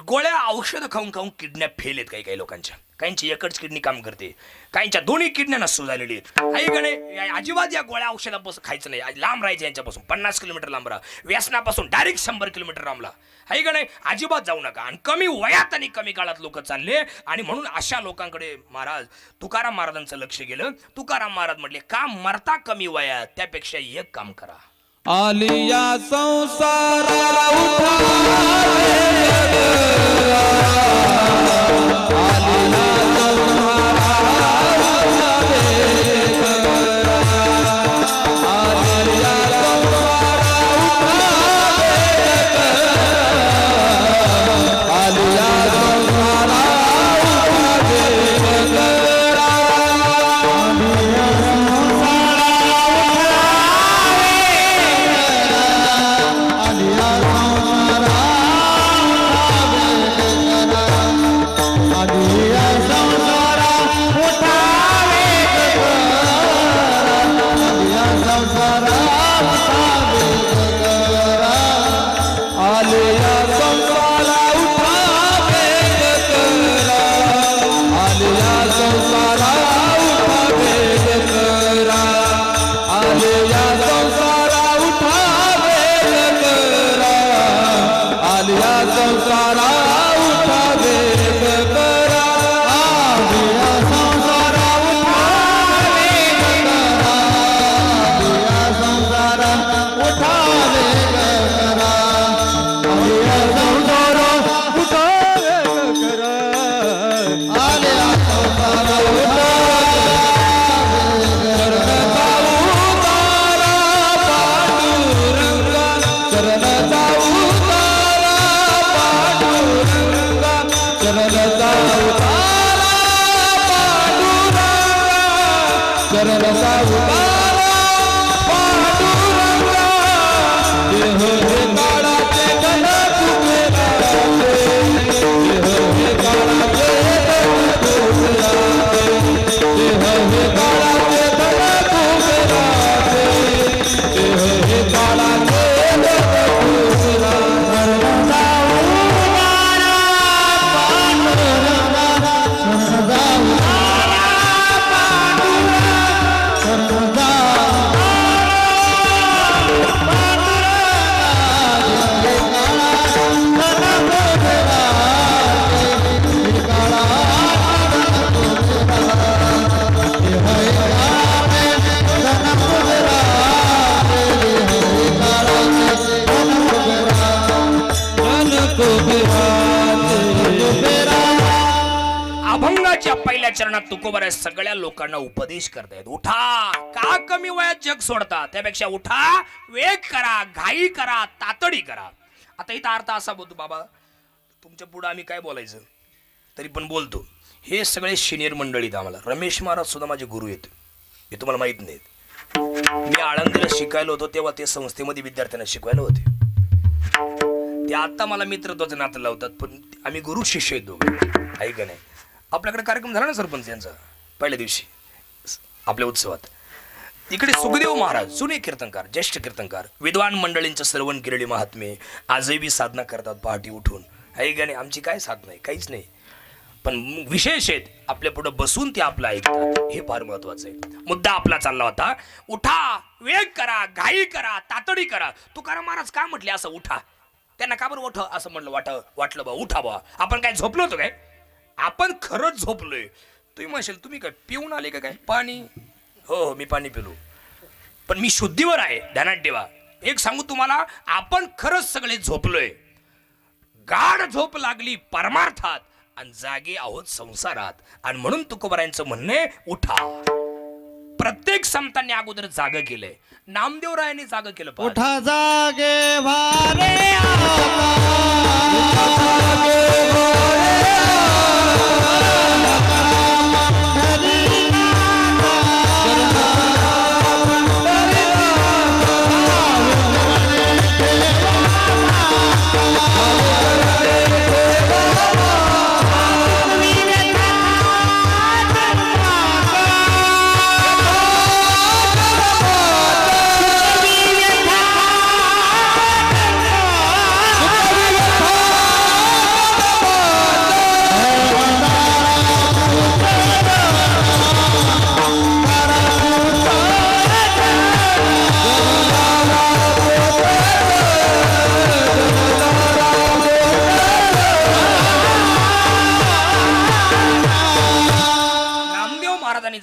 गोळ्या औषधं खाऊन खाऊन किडनॅप फेल आहेत काही काही लोकांच्या. काहींची एकच किडनी काम करते, काहींच्या दोन्ही किडन्या नष्ट झालेली आहेत. आई गणे अजिबात या गोळ्या औषधापासून खायचं नाही, लांब राहायचं यांच्यापासून. 50 किलोमीटर लांब राहा. व्यसनापासून डायरेक्ट 100 किलोमीटर लांब राहा. आई गणे अजिबात जाऊ नका. आणि कमी वयात आणि कमी काळात लोक चालले, आणि म्हणून अशा लोकांकडे महाराज तुकाराम महाराजांचं लक्ष गेलं. तुकाराम महाराज म्हटले का मरता कमी वयात, त्यापेक्षा एक काम करा. आलिया संसाराला अभंगाच्या पहिल्या चरणात तुकोबारा सगळ्या लोकांना उपदेश करतायत. उठा, का कमी वयात जग सोडता, त्यापेक्षा उठा, वेग करा, घाई करा, तातडी करा. आता इथं अर्थ असा बोलतो, बाबा तुमच्या पुढे आम्ही काय बोलायचं तरी पण बोलतो. हे सगळे सिनियर मंडळीत आम्हाला. रमेश महाराज सुद्धा माझे गुरु आहेत, हे तुम्हाला माहित नाहीत. मी आळंदीला शिकायला होतो तेव्हा ते संस्थेमध्ये विद्यार्थ्यांना शिकवायला होते. ते आता मला मित्रत्वाचं नातं लावतात, पण आम्ही गुरु शिष्य आहेत दोघे. आहे का नाही. आपल्याकडे कार्यक्रम झाला ना सरपंच यांचा पहिल्या दिवशी आपल्या उत्सवात. इकडे सुखदेव महाराज जुने कीर्तनकार, ज्येष्ठ कीर्तनकार, विद्वान मंडळींचं श्रवण केलेली महात्मे आजही साधना करतात पहाटे उठून. आहे का नाही. आमची काय साधना आहे, काहीच नाही, पण विशेष आहेत आपल्या पुढे बसून ते आपलं ऐकतात, हे फार महत्वाचं आहे. मुद्दा आपला चालला होता, उठा, वेग करा, घाई करा, तातडी करा. तुकाराम महाराज का म्हटले असं उठा, त्यांना का बरं उठ असं म्हणलं, वाटलं बा उठा बा. आपण काय झोपलो होतो काय, आपण खरंच झोपलोय. तुम्ही म्हणशाल तुम्ही काय पिऊन आले का काय पाणी. हो मी पाणी पिलो, पण मी शुद्धीवर आहे, ध्यानात ठेवा. एक सांगू तुम्हाला, आपण खरंच सगळे झोपलोय. गाढ झोप लागली परमार्थात आणि जागे आहोत संसारात. आणि म्हणून तुकोबारायांचं म्हणणे उठा. प्रत्येक संतांनी अगोदर जाग केलंय. नामदेवरायांनी जाग केलं पहा. उठा जागे भारे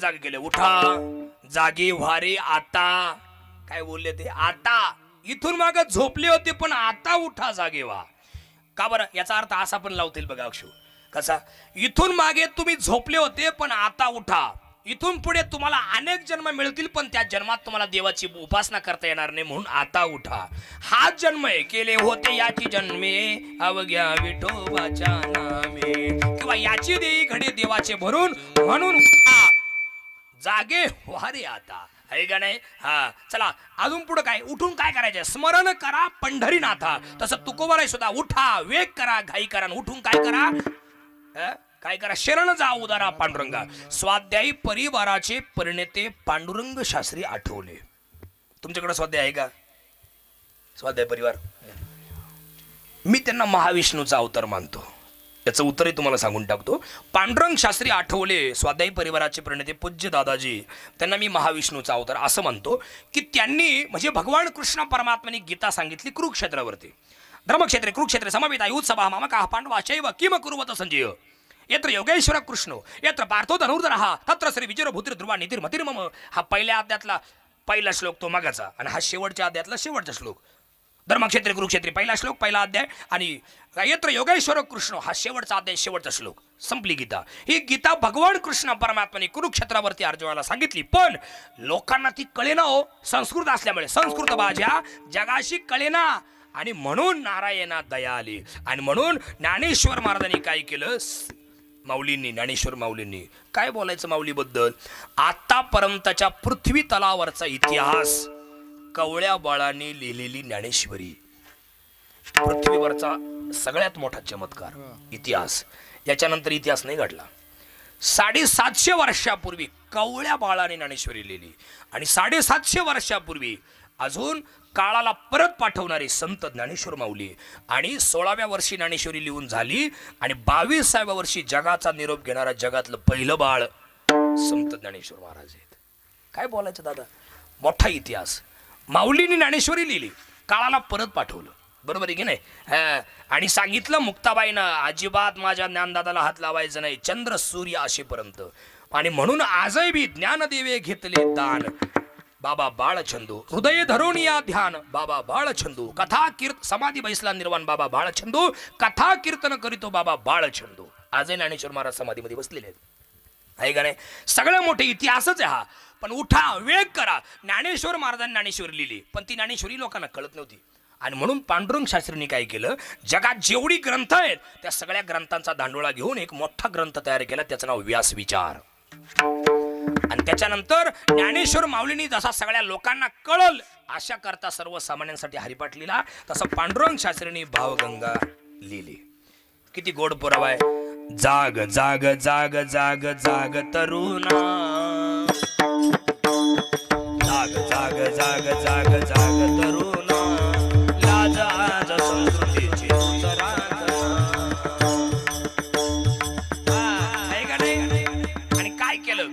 जागे केले. उठा जागे व्हारे आता. काय बोलले ते? आता. इथून माग झोपले होते पण आता उठा जागे व्हा. का बरं? याचा अर्थ असा पण लावतील बघा अक्षु. कसा? इथून मागे तुम्ही झोपले होते पण आता उठा. इथून पुढे तुम्हाला अनेक जन्म मिळतील पण त्या जन्मात तुम्हाला देवाची उपासना करता येणार नाही म्हणून आता उठा. हा जन्म आहे केले होते याची जन्मे अवघ्या विठोबाच्या नामे, किंवा याची देई घडे देवाचे भरून म्हणून उठा जागे व्हारे आता. आहे का नाही? हा चला अजून पुढे काय? उठून काय करायचं? स्मरण करा पंढरीनाथा. तसं तुकोबाराय सुद्धा उठा वेग करा घाई करा. उठून काय करा? काय करा? शरण जा उदारा पांडुरंगा. स्वाध्यायी परिवाराचे परिणेते पांडुरंग शास्त्री आठवले. तुमच्याकडे स्वाध्याय आहे का? स्वाध्याय परिवार? मी त्यांना महाविष्णूचा अवतार मानतो. याचं उत्तरही तुम्हाला सांगून टाकतो. पांडुरंग शास्त्री आठवले स्वाध्यायी परिवाराचे प्रणेते पूज्य दादाजी, त्यांना मी महाविष्णूचा अवतार असं म्हणतो की त्यांनी म्हणजे भगवान कृष्ण परमात्म्याने गीता सांगितली कुरुक्षेत्रावरती. धर्मक्षेत्रे कुरुक्षेत्रे समवेता युत्सभा मामका पांडवा शैव किम कुर्वत संजय यत्र योगेश्वर कृष्ण यत्र पार्थो धनुर्धरः तत्र श्री विजयभूतिर ध्रुवा नितिर्मतिर्मम. हा पहिल्या अध्यायातला पहिला श्लोक तो मागाचा आणि हा शेवटच्या अध्यायातला शेवटचा श्लोक. धर्मक्षेत्रे कुरुक्षेत्री पहिला श्लोक पहिला अध्याय आणि यत्र योगेश्वर कृष्ण हा शेवटचा अध्याय शेवटचा श्लोक. संपली गीता. ही गीता भगवान कृष्ण परमात्म्याने कुरुक्षेत्रावरती अर्जुनाला सांगितली पण लोकांना ती कळेना हो. संस्कृत असल्यामुळे संस्कृत भाषा जगाशी कळेना आणि म्हणून नारायणा दया आली. आणि म्हणून ज्ञानेश्वर महाराजांनी काय केलं? माऊलींनी ज्ञानेश्वर माऊलींनी काय बोलायचं माऊलीबद्दल? आतापर्यंतच्या पृथ्वी तलावरचा इतिहास कवळ्या बाळाने लिहिलेली ज्ञानेश्वरी. पृथ्वीवरचा सगळ्यात मोठा चमत्कार इतिहास. याच्यानंतर इतिहास नाही घडला. 750 वर्षापूर्वी कवळ्या बाळाने ज्ञानेश्वरी लिहिली आणि 750 वर्षापूर्वी अजून काळाला परत पाठवणारे संत ज्ञानेश्वर माऊली. आणि 16व्या वर्षी ज्ञानेश्वरी लिहून झाली आणि 22व्या वर्षी जगाचा निरोप घेणारा जगातलं पहिलं बाळ संत ज्ञानेश्वर महाराज आहेत. काय बोलायचं दादा? मोठा इतिहास. माऊलींनी ज्ञानेश्वरी लिहिली, काळाला परत पाठवलं. बरोबर आहे की नाही? आणि सांगितलं मुक्ताबाईनं अजिबात माझ्या ज्ञानदादाला हात लावायचं नाही चंद्र सूर्य असेपर्यंत. आणि म्हणून आजही बी ज्ञानदेवे घेतले दान बाबा बाळचंदू. हृदय धरून या ध्यान बाबा बाळचंदू. कथा कीर्त समाधी बैसला निर्वाण बाबा बाळचंदू. कथा कीर्तन करीतो बाबा बाळचंदू. आजही ज्ञानेश्वर महाराज समाधीमध्ये बसलेले आहेत. आहे का नाही? सगळं मोठे इतिहासच आहे हा. पण उठा वेग करा. ज्ञानेश्वर महाराजांनी ज्ञानेश्वरी लिहिली पण ती ज्ञानेश्वरी लोकांना कळत नव्हती. आणि म्हणून पांडुरंग शास्त्रींनी काय केलं? जगात जेवढी ग्रंथ आहेत त्या सगळ्या ग्रंथांचा दांडोळा घेऊन एक मोठा ग्रंथ तयार केला. त्याचं नाव व्यास विचार. आणि त्याच्यानंतर ज्ञानेश्वर माऊलींनी जसा सगळ्या लोकांना कळल अशा करता सर्वसामान्यांसाठी हरिपाठ लिहिला तसं पांडुरंग शास्त्रींनी भावगंगा लिहिली. किती गोड पुरावा आहे. जाग जाग जाग जाग जाग तरुणा जाग जाग जाग जाग जाग तरुणा लाज आज संस्कृतीची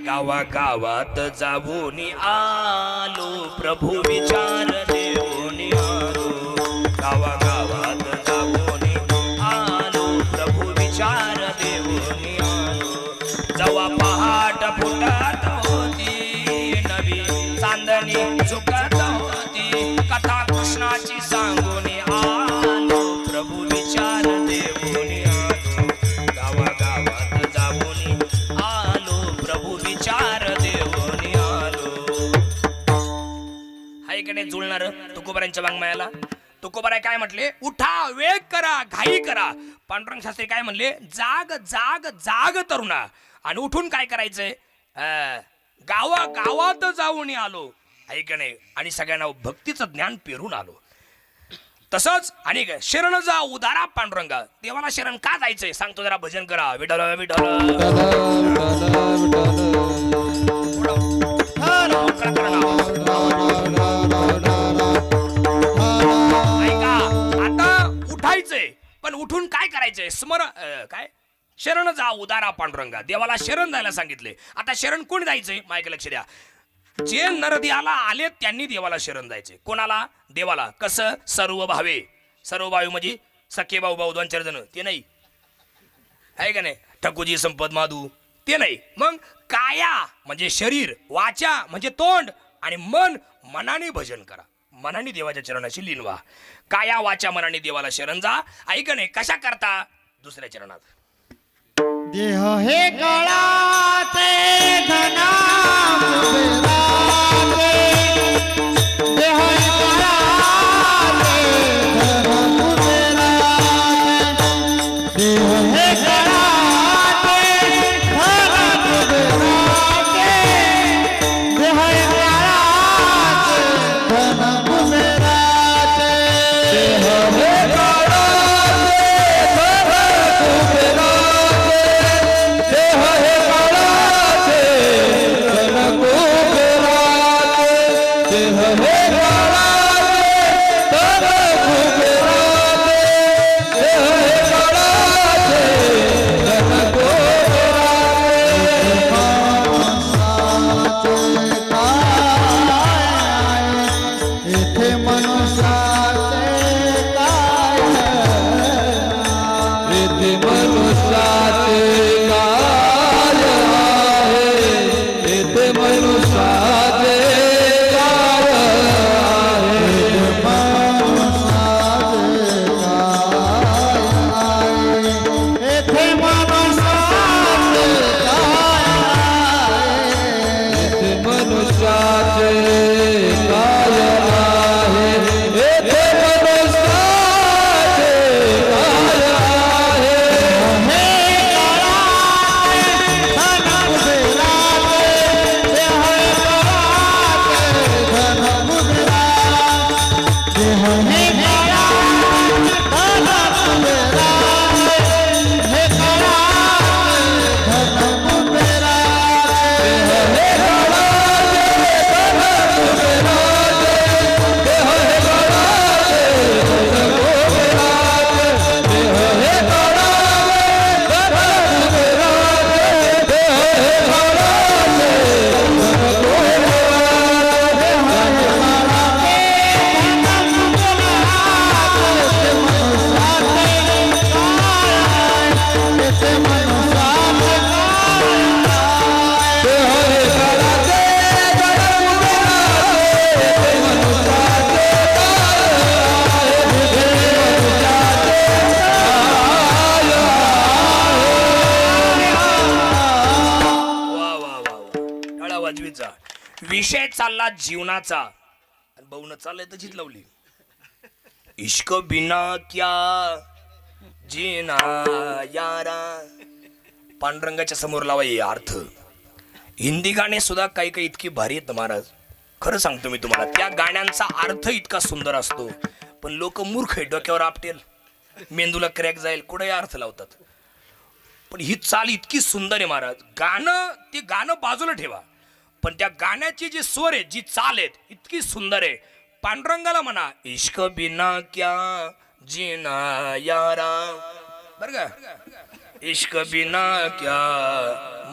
गावा गावात जाऊन आलो प्रभू विचार देऊन आलो. गावा गावात जाऊन आलो प्रभू विचार देऊन आलो. जवा पहाट फुटत होती नवी चांदणी झुकत होती कथा कृष्णाची सांगून आलो प्रभू विचार देऊन आलो. गावा गावा नाही जुळणार तुकोबारांच्या वाङ्मयाला. तुकोबाराय काय म्हटले, उठा वेग करा घाई करा. पांडुरंग शास्त्री काय म्हणले, जाग जाग जाग तरुणा. आणि उठून काय करायचंय, गावात जाऊन आलो आहे का नाही, आणि सगळ्यांना भक्तीचं ज्ञान पेरून आलो. तसंच आणि काय, शरण जा उदारा पांडुरंगा. देवाला शरण का जायचंय सांगतो, जरा भजन करा. विठ्ठल विठ्ठल ऐका, आता उठायचंय पण उठून काय करायचंय, काय शरण जा उदारा पांडुरंगा. देवाला शरण जायला सांगितले. आता शरण कोण जायचंय, मायक लक्ष द्या. जे नरदेहाला आले त्यांनी देवाला शरण जायचे. कोणाला, देवाला. कसं, सर्व भावे. सर्व भावे म्हणजे सखे भाऊ भाऊ 2-4 जण, ते नाही आहे का नाही. ठकुजी संपत माधू, ते नाही. मग काया म्हणजे शरीर, वाचा म्हणजे तोंड, आणि मन, मनाने भजन करा. मनाने देवाच्या चरणाशी लीन व्हा. काया वाचा मनाने देवाला शरण जा. ऐक नाही, कशा करता, दुसऱ्या चरणात. देह हे कळाते धना कुबेराचे. देह हे कळाते धना कुबेराचे. देह हे कळाते धना कुबेराचे. देह हे कळाते धना कुबेराचे. देह हे विषय चालला जीवनाचा, बहुन चाललंय तशीच लावली. इश्क बिना क्या जीना यारा. पांडुरंगाच्या समोर लावा हे अर्थ. हिंदी गाणे सुद्धा काही काही इतकी भारी आहेत महाराज, खरं सांगतो मी तुम्हाला. त्या गाण्यांचा अर्थ इतका सुंदर असतो, पण लोक मूर्ख आहे, डोक्यावर आपटेल, मेंदूला क्रॅक जाईल, कुठे अर्थ लावतात. पण ही चाल इतकी सुंदर आहे महाराज. ते गाणं बाजूला ठेवा, पण त्या गाण्याची जी स्वर आहे, जी चाल आहे, इतकी सुंदर आहे. पांडुरंगाला म्हणा, इश्क बिना क्या जीना यारा, बर का, इश्क बिना क्या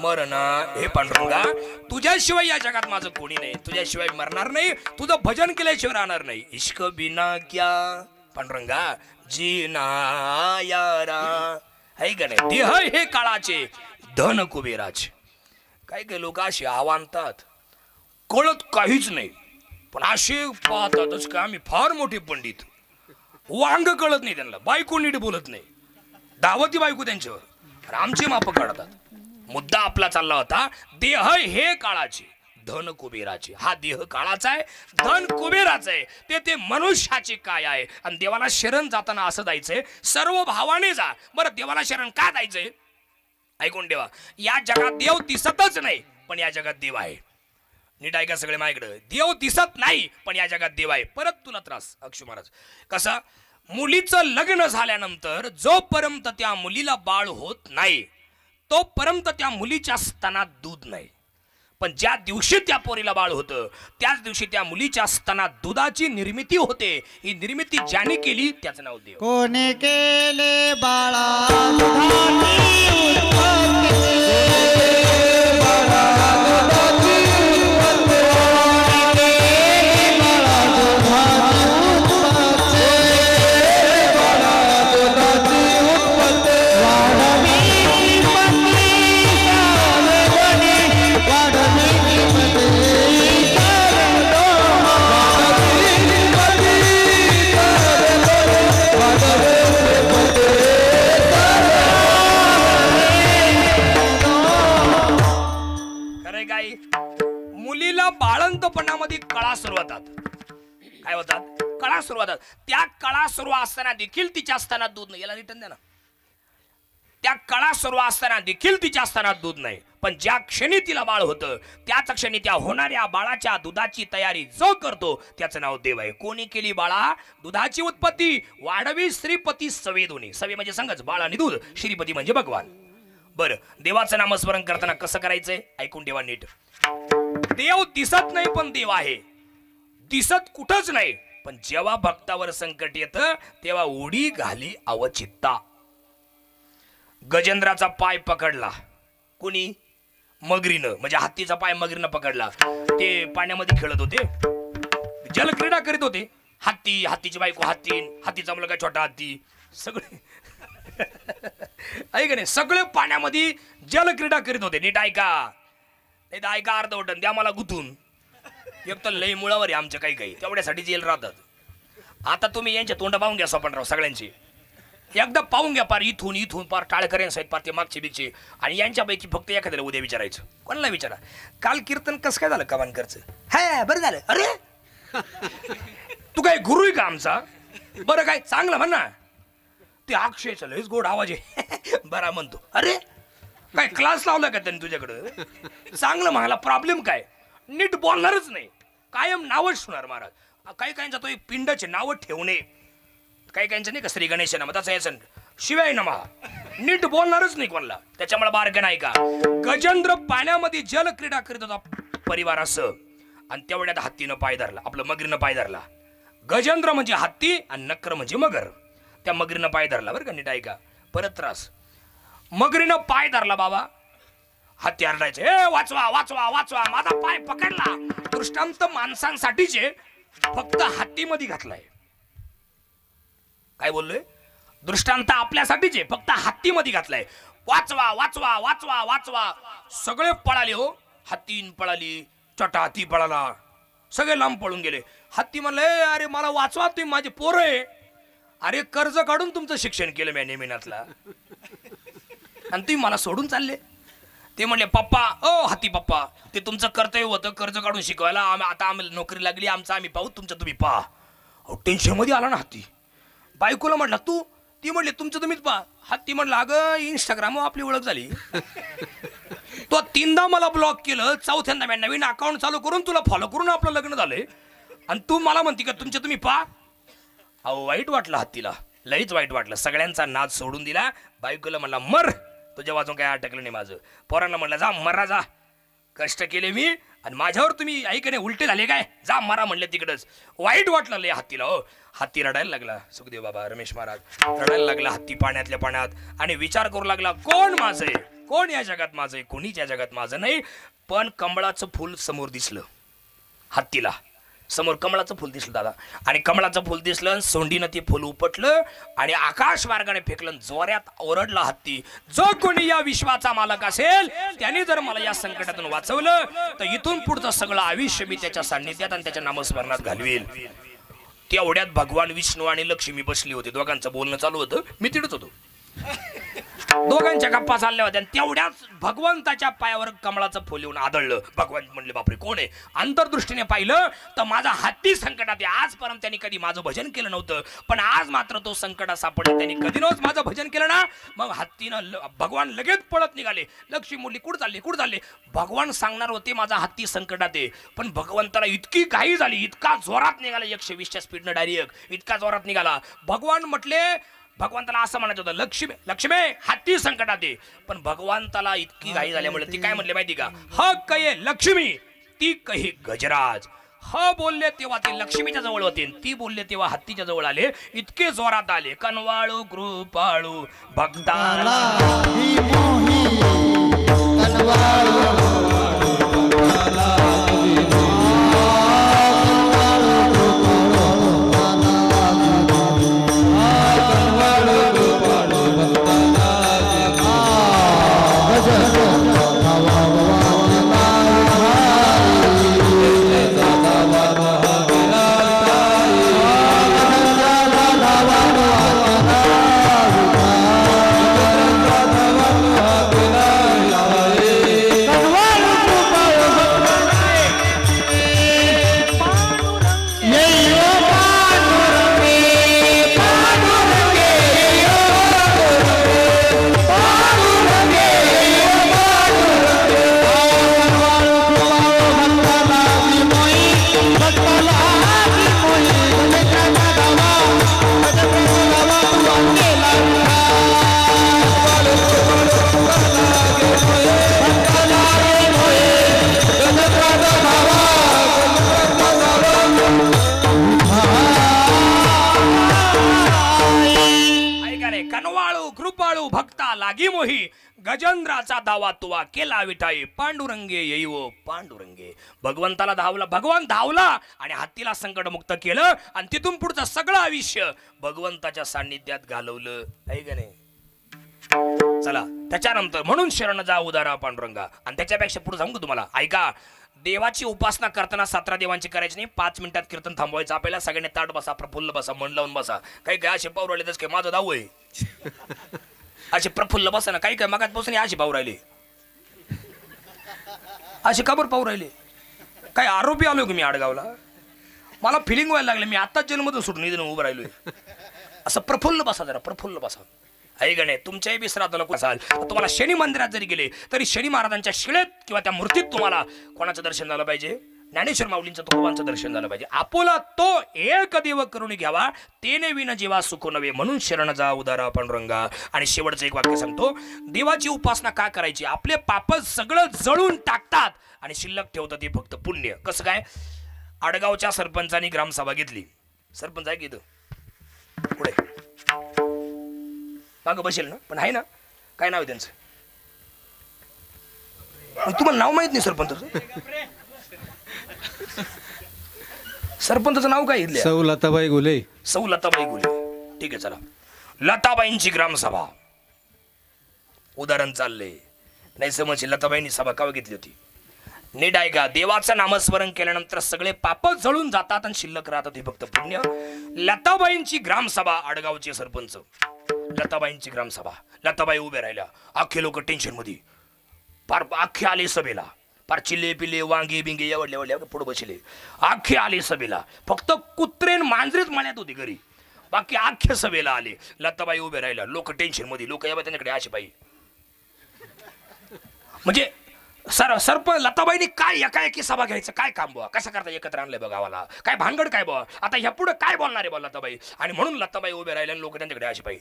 मरना. हे पांडुरंगा, तुझ्याशिवाय या जगात माझं कोणी नाही, तुझ्याशिवाय मरणार नाही, तुझं भजन केल्याशिवाय राहणार नाही. इश्क बिना क्या पांडुरंगा जीना यारा, है का नाही. देह हे काळाचे, धन कुबेराचे. काही काही लोक असे आव्हानतात, कळत काहीच नाही, पण असे पाहतातच का आम्ही फार मोठे पंडित. वांग कळत नाही त्यांना, बायको नीट बोलत नाही, दावती बायको त्यांच्यावर, आमची माप काढतात. मुद्दा आपला चालला होता, देह हे काळाचे, धन कुबेराचे. हा देह काळाचा आहे, धन कुबेराचं आहे. ते मनुष्याचे काय आहे. आणि देवाला शरण जाताना असं जायचंय, सर्व भावाने जा. बरं देवाला शरण का जायचंय? ऐकून ठेवा, या जगात देव दिसतच नाही, पण या जगात देव आहे. नीट ऐका सगळे माझ्याकडे. देव दिसत नाही, पण या जगात देव आहे. परत तुला त्रास अक्षु महाराज कसा? मुलीचं लग्न झाल्यानंतर जोपर्यंत त्या मुलीला बाळ होत नाही तोपर्यंत त्या मुलीच्या स्तनात दूध नाही. पण ज्या दिवशी त्या पोरीला बाळ होतं त्याच दिवशी त्या मुलीच्या स्तनात दुधाची निर्मिती होते. ही निर्मिती ज्याने केली त्याचं नाव देव. कोणी केले बाळा दुधाची उत्पत्ती, बाळा दुधाची उत्पत्ती, बाळा दुधाची उत्पत्ती, बाळा दुधाची उत्पत्ती, वाढवी किंमती सारे गणी, वाढवी किंमती सारे लोक, वाढवी किंमती सारे लोक, वाढवी खरंय काय? मुलीला बाळंतपणामध्ये कळा सुरू होतात. काय होतात? कळा सुरू होतात. त्या कळा सुरू असताना देखील तिच्या स्तनात दूध नाही. याला रिटर्न द्या ना. त्या कळा सुरू असताना देखील तिच्या स्तनात दूध नाही. पण ज्या क्षणी तिला बाळ होतं त्याच क्षणी त्या होणाऱ्या बाळाच्या दुधाची तयारी जो करतो त्याचं नाव देव आहे. कोणी केली बाळा दुधाची उत्पत्ती, वाढवी श्रीपती सवे दोन्ही. सवे म्हणजे संगच, बाळ आणि दूध. श्रीपती म्हणजे भगवान. बरं, देवाचं नामस्मरण करताना कसं करायचंय ऐकून ठेवा नीट. देव दिसत नाही पण देव आहे. दिसत कुठंच नाही, पण जेव्हा भक्तावर संकट येतं तेव्हा उडी घाली अवचित्ता. गजेंद्राचा पाय पकडला कोणी? मगरीनं, म्हणजे हत्तीचा पाय मगरीनं पकडला. ते पाण्यामध्ये खेळत होते, जलक्रीडा करीत होते. हत्ती, हत्तीची बायको हत्ती, हत्तीचा मुलगा छोटा हत्ती, सगळे ऐक नाही, सगळे पाण्यामध्ये जलक्रीडा करीत होते. नीट ऐका, नाही तर ऐका अर्धवटन द्या मला गुंतून. एक तर लई मुळावर आहे आमच्या काही काही, तेवढ्यासाठी जेल राहतात. आता तुम्ही यांच्या तोंड पाहून घ्या स्वपनराव सगळ्यांची. एकदा पाहून घ्या पार इथून इथून पार टाळकऱ्यां सहित पार ते मागचे बिगचे. आणि यांच्यापैकी फक्त एखाद्याला उद्या विचारायचं. कोणाला विचारा, काल कीर्तन कसं काय झालं कवानकरचं? हा बरं झालं. अरे तू काय गुरु आहे का आमचा? बरं काय चांगलं म्हण ना. ते अक्षयचं लयच गोड आवाज आहे बरा म्हणतो. अरे काय क्लास लावला का त्यांनी तुझ्याकडं? चांगलं म्हणाला. प्रॉब्लेम काय? नीट बोलणारच नाही, कायम नावच सुणार महाराज. काही काहींचा तो एक पिंडाचे नावं ठेवणे, काही काहींचं नाही का श्री गणेश नमः त्याचा याचं शिवाय नमः, नीट बोलणारच नाही कोणाला. त्याच्यामुळे बारक नाही का. गजेंद्र पाण्यामध्ये जल क्रीडा करीत होता परिवारासह आणि तेवढ्यात हत्तीनं पाय धरला, आपलं मगरीनं पाय धरला. गजेंद्र म्हणजे हत्ती आणि नक्र म्हणजे मगर. त्या मगरीनं पाय धरला बरं का, नीट ऐका. परत त्रास. मगरीनं पाय धरला बाबा, हत्ती आरडायचे, ए वाचवा वाचवा वाचवा, माझा पाय पकडला. दृष्टांत माणसांसाठीचे, फक्त हत्तीमध्ये घातलाय. काय बोललोय? दृष्टांत आपल्यासाठीचे, फक्त हत्तीमध्ये घातलाय. वाचवा वाचवा वाचवा वाचवा. सगळे पळाले हो. हत्तीन पळाली, छोटा हत्ती पळाला, सगळे लांब पळून गेले. हत्ती म्हणले, अरे मला वाचवा, तुम्ही माझे पोरं आहे. अरे कर्ज काढून तुमचं शिक्षण केलं मी नेमिनातला आणि तुम्ही मला सोडून चालले. ते म्हणले, पप्पा ओ हत्ती पप्पा, ते तुमचं कर्तव्य होतं कर्ज काढून शिकवायला. आता आम्हाला नोकरी लागली, आमचं आम्ही पाहू, तुमचं तुम्ही पहा. टेन्शन मध्ये आला ना हत्ती. बायकोला म्हटला तू, ती म्हणली तुमचं तुम्हीच पहा. हत्ती म्हणला, अगं इंस्टाग्रामवर आपली ओळख झाली. तो 3दा मला ब्लॉक केलं, 4थ्यांदा मी नवीन अकाउंट चालू करून तुला फॉलो करून आपलं लग्न झालंय आणि तू मला म्हणती का तुमच्या तुम्ही पहा. अहो वाईट वाटलं हत्तीला, लईच वाईट वाटलं. सगळ्यांचा नाद सोडून दिला. बायकोला म्हणला, मर, तुझ्या वाजून काय अटकलं नाही माझं. पोरांना म्हणलं, जा मरा जा, कष्ट केले मी आणि माझ्यावर तुम्ही ऐकणे उलटे झाले काय, जा मरा म्हणले तिकडच. वाईट वाटलं लय हत्तीला हो. हत्ती रडायला लागला. सुखदेव बाबा रमेश महाराज रडायला लागला हत्ती पाण्यातल्या पाण्यात आणि विचार करू लागला, कोण माझं आहे, कोण या जगात माझं आहे? कोणीच या जगात माझं नाही. पण कमळाचं फुल समोर दिसलं हत्तीला. समोर कमळाचं फुल दिसलं दादा, आणि कमळाचं फुल दिसलं, सोंडीनं ते फुल उपटलं आणि आकाश मार्गाने फेकलं. जोऱ्यात ओरडला हत्ती, जो कोणी या विश्वाचा मालक असेल त्याने जर मला या संकटातून वाचवलं तर इथून पुढचं सगळं आयुष्य मी त्याच्या सान्निध्यात आणि त्याच्या नामस्मरणात घालवेल. तेवढ्यात भगवान विष्णू आणि लक्ष्मी बसली होती, दोघांचं बोलणं चालू होतं, मी तिथंच होतो. दोघांच्या गप्पा चालल्या होत्या आणि तेवढ्याच भगवंताच्या पायावर कमळाचं फुल येऊन आदळलं. भगवान म्हणले बापरे कोण आहे. अंतर्दृष्टीने पाहिलं तर माझा हत्ती संकटात आहे. आजपर्यंत त्यांनी कधी माझं भजन केलं नव्हतं, पण आज मात्र तो संकटात सापडला. त्यांनी कधी नव्हतं माझं भजन केलं ना. मग हत्तीनं भगवान लगेच पळत निघाले. लक्ष्मी मुली कुठं चालले. भगवान सांगणार होते माझा हत्ती संकटात आहे, पण भगवंताला इतकी घाई झाली, इतका जोरात निघाला 120च्या स्पीडनं डायरेक्ट, इतका जोरात निघाला. भगवान म्हटले, भगवंताला असं म्हणायचं होतं लक्ष्मी हत्ती संकटात आहे, पण भगवंताला इतकी घाई झाल्यामुळे ती काय म्हणले माहिती का, ह कये लक्ष्मी ती कही गजराज. ह बोलले तेव्हा ते लक्ष्मीच्या जवळ होते, ती बोलले तेव्हा हत्तीच्या जवळ आले. इतके जोरात आले, कनवाळू कृपाळू भक्ताला लागी मोही गजेंद्राचा धावा तुवा केला विठाई पांडुरंगे येईवो पांडुरंगे. भगवंताला धावला, भगवान धावला आणि हत्तीला संकटमुक्त केलं आणि तिथून पुढचं सगळं आयुष्य भगवंताच्या सान्निध्यात घालवलं आहे का नाही. चला त्याच्यानंतर म्हणून शरण जा उदारा पांडुरंगा. आणि त्याच्यापेक्षा पुढे सांगू तुम्हाला, ऐका. देवाची उपासना करताना 17 देवांची करायची नाही. 5 मिनिटात कीर्तन थांबवायचं. आपल्याला सगळ्यांनी ताट बसा, प्रफुल्ल बसा, मन लावून बसा. काही काय असे पाऊर राहिले काय माझं दाऊ आहे असे प्रफुल्ल बसा ना. काही काय मगात बसून अशी पाहू राहिले, असे काबर पाहू राहिले. काय आरोपी आलोय की मी आडगावला. मला फिलिंग व्हायला लागले मी आत्ताच जेलमधून सुटून इथून उभं राहिलोय. असं प्रफुल्ल बसा, जरा प्रफुल्ल बसा. आहे गणे तुमच्याही विसरातला असाल तुम्हाला शनी मंदिरात जरी गेले तरी शनी महाराजांच्या शिळेत किंवा त्या मूर्तीत तुम्हाला कोणाचं दर्शन झालं पाहिजे, ज्ञानेश्वर माऊलींचं तुकोबांचं दर्शन झालं पाहिजे. आपोला तो एक देव करून घ्यावा तेने विन जीवा सुख नवे म्हणून शरण जा उदारा पांडुरंगा. आणि शेवटचं एक वाक्य सांगतो, देवाची उपासना का करायची. आपले पाप सगळं जळून टाकतात आणि शिल्लक ठेवतात ते फक्त पुण्य. कसं काय, आडगावच्या सरपंचानी ग्रामसभा घेतली. सरपंच आहे की इथं पुढे माग बसेल ना, पण आहे ना, काय नाव आहे त्यांचं, तुम्हाला नाव माहित नाही सरपंचाचं. सरपंचाचं नाव काय इथले, सौ लताबाई गुले. सौ लताबाई गुले. ठीक आहे चला. लताबाईंची ग्रामसभा उदाहरण चाललंय. नाही समजले लताबाईंनी सभा का घेतली होती. नीट ऐका, देवाचं नामस्मरण केल्यानंतर सगळे पाप जळून जातात आणि शिल्लक राहतात हे फक्त पुण्य. लताबाईंची ग्रामसभा, आडगावचे सरपंच लताबाईंची ग्रामसभा. लताबाई उभे राहिल्या, अख्खे लोक टेन्शन मध्ये, फार अख्खे आले सभेला, फार चिल्ले पिल्ले वांगे बिंगे एवढले पुढे बसले. अख्खे आले सभेला, फक्त कुत्रेन मांजरीच माण्यात होती घरी, बाकी अख्खे सभेला आले. लताबाई उभे राहिल्या, लोक टेन्शन मध्ये, लोक यावं त्यांच्याकडे अशी बाई म्हणजे लताबाईंनी काय एकाएकी सभा घ्यायचं काय काम बुवा, कसं करता एकत्र आणलंय बघ गावाला, काय भानगड काय बुवा, आता ह्या पुढे काय बोलणार आहे बा लताबाई. आणि म्हणून लताबाई उभे राहिले आणि लोक त्यांच्याकडे अशी बाई.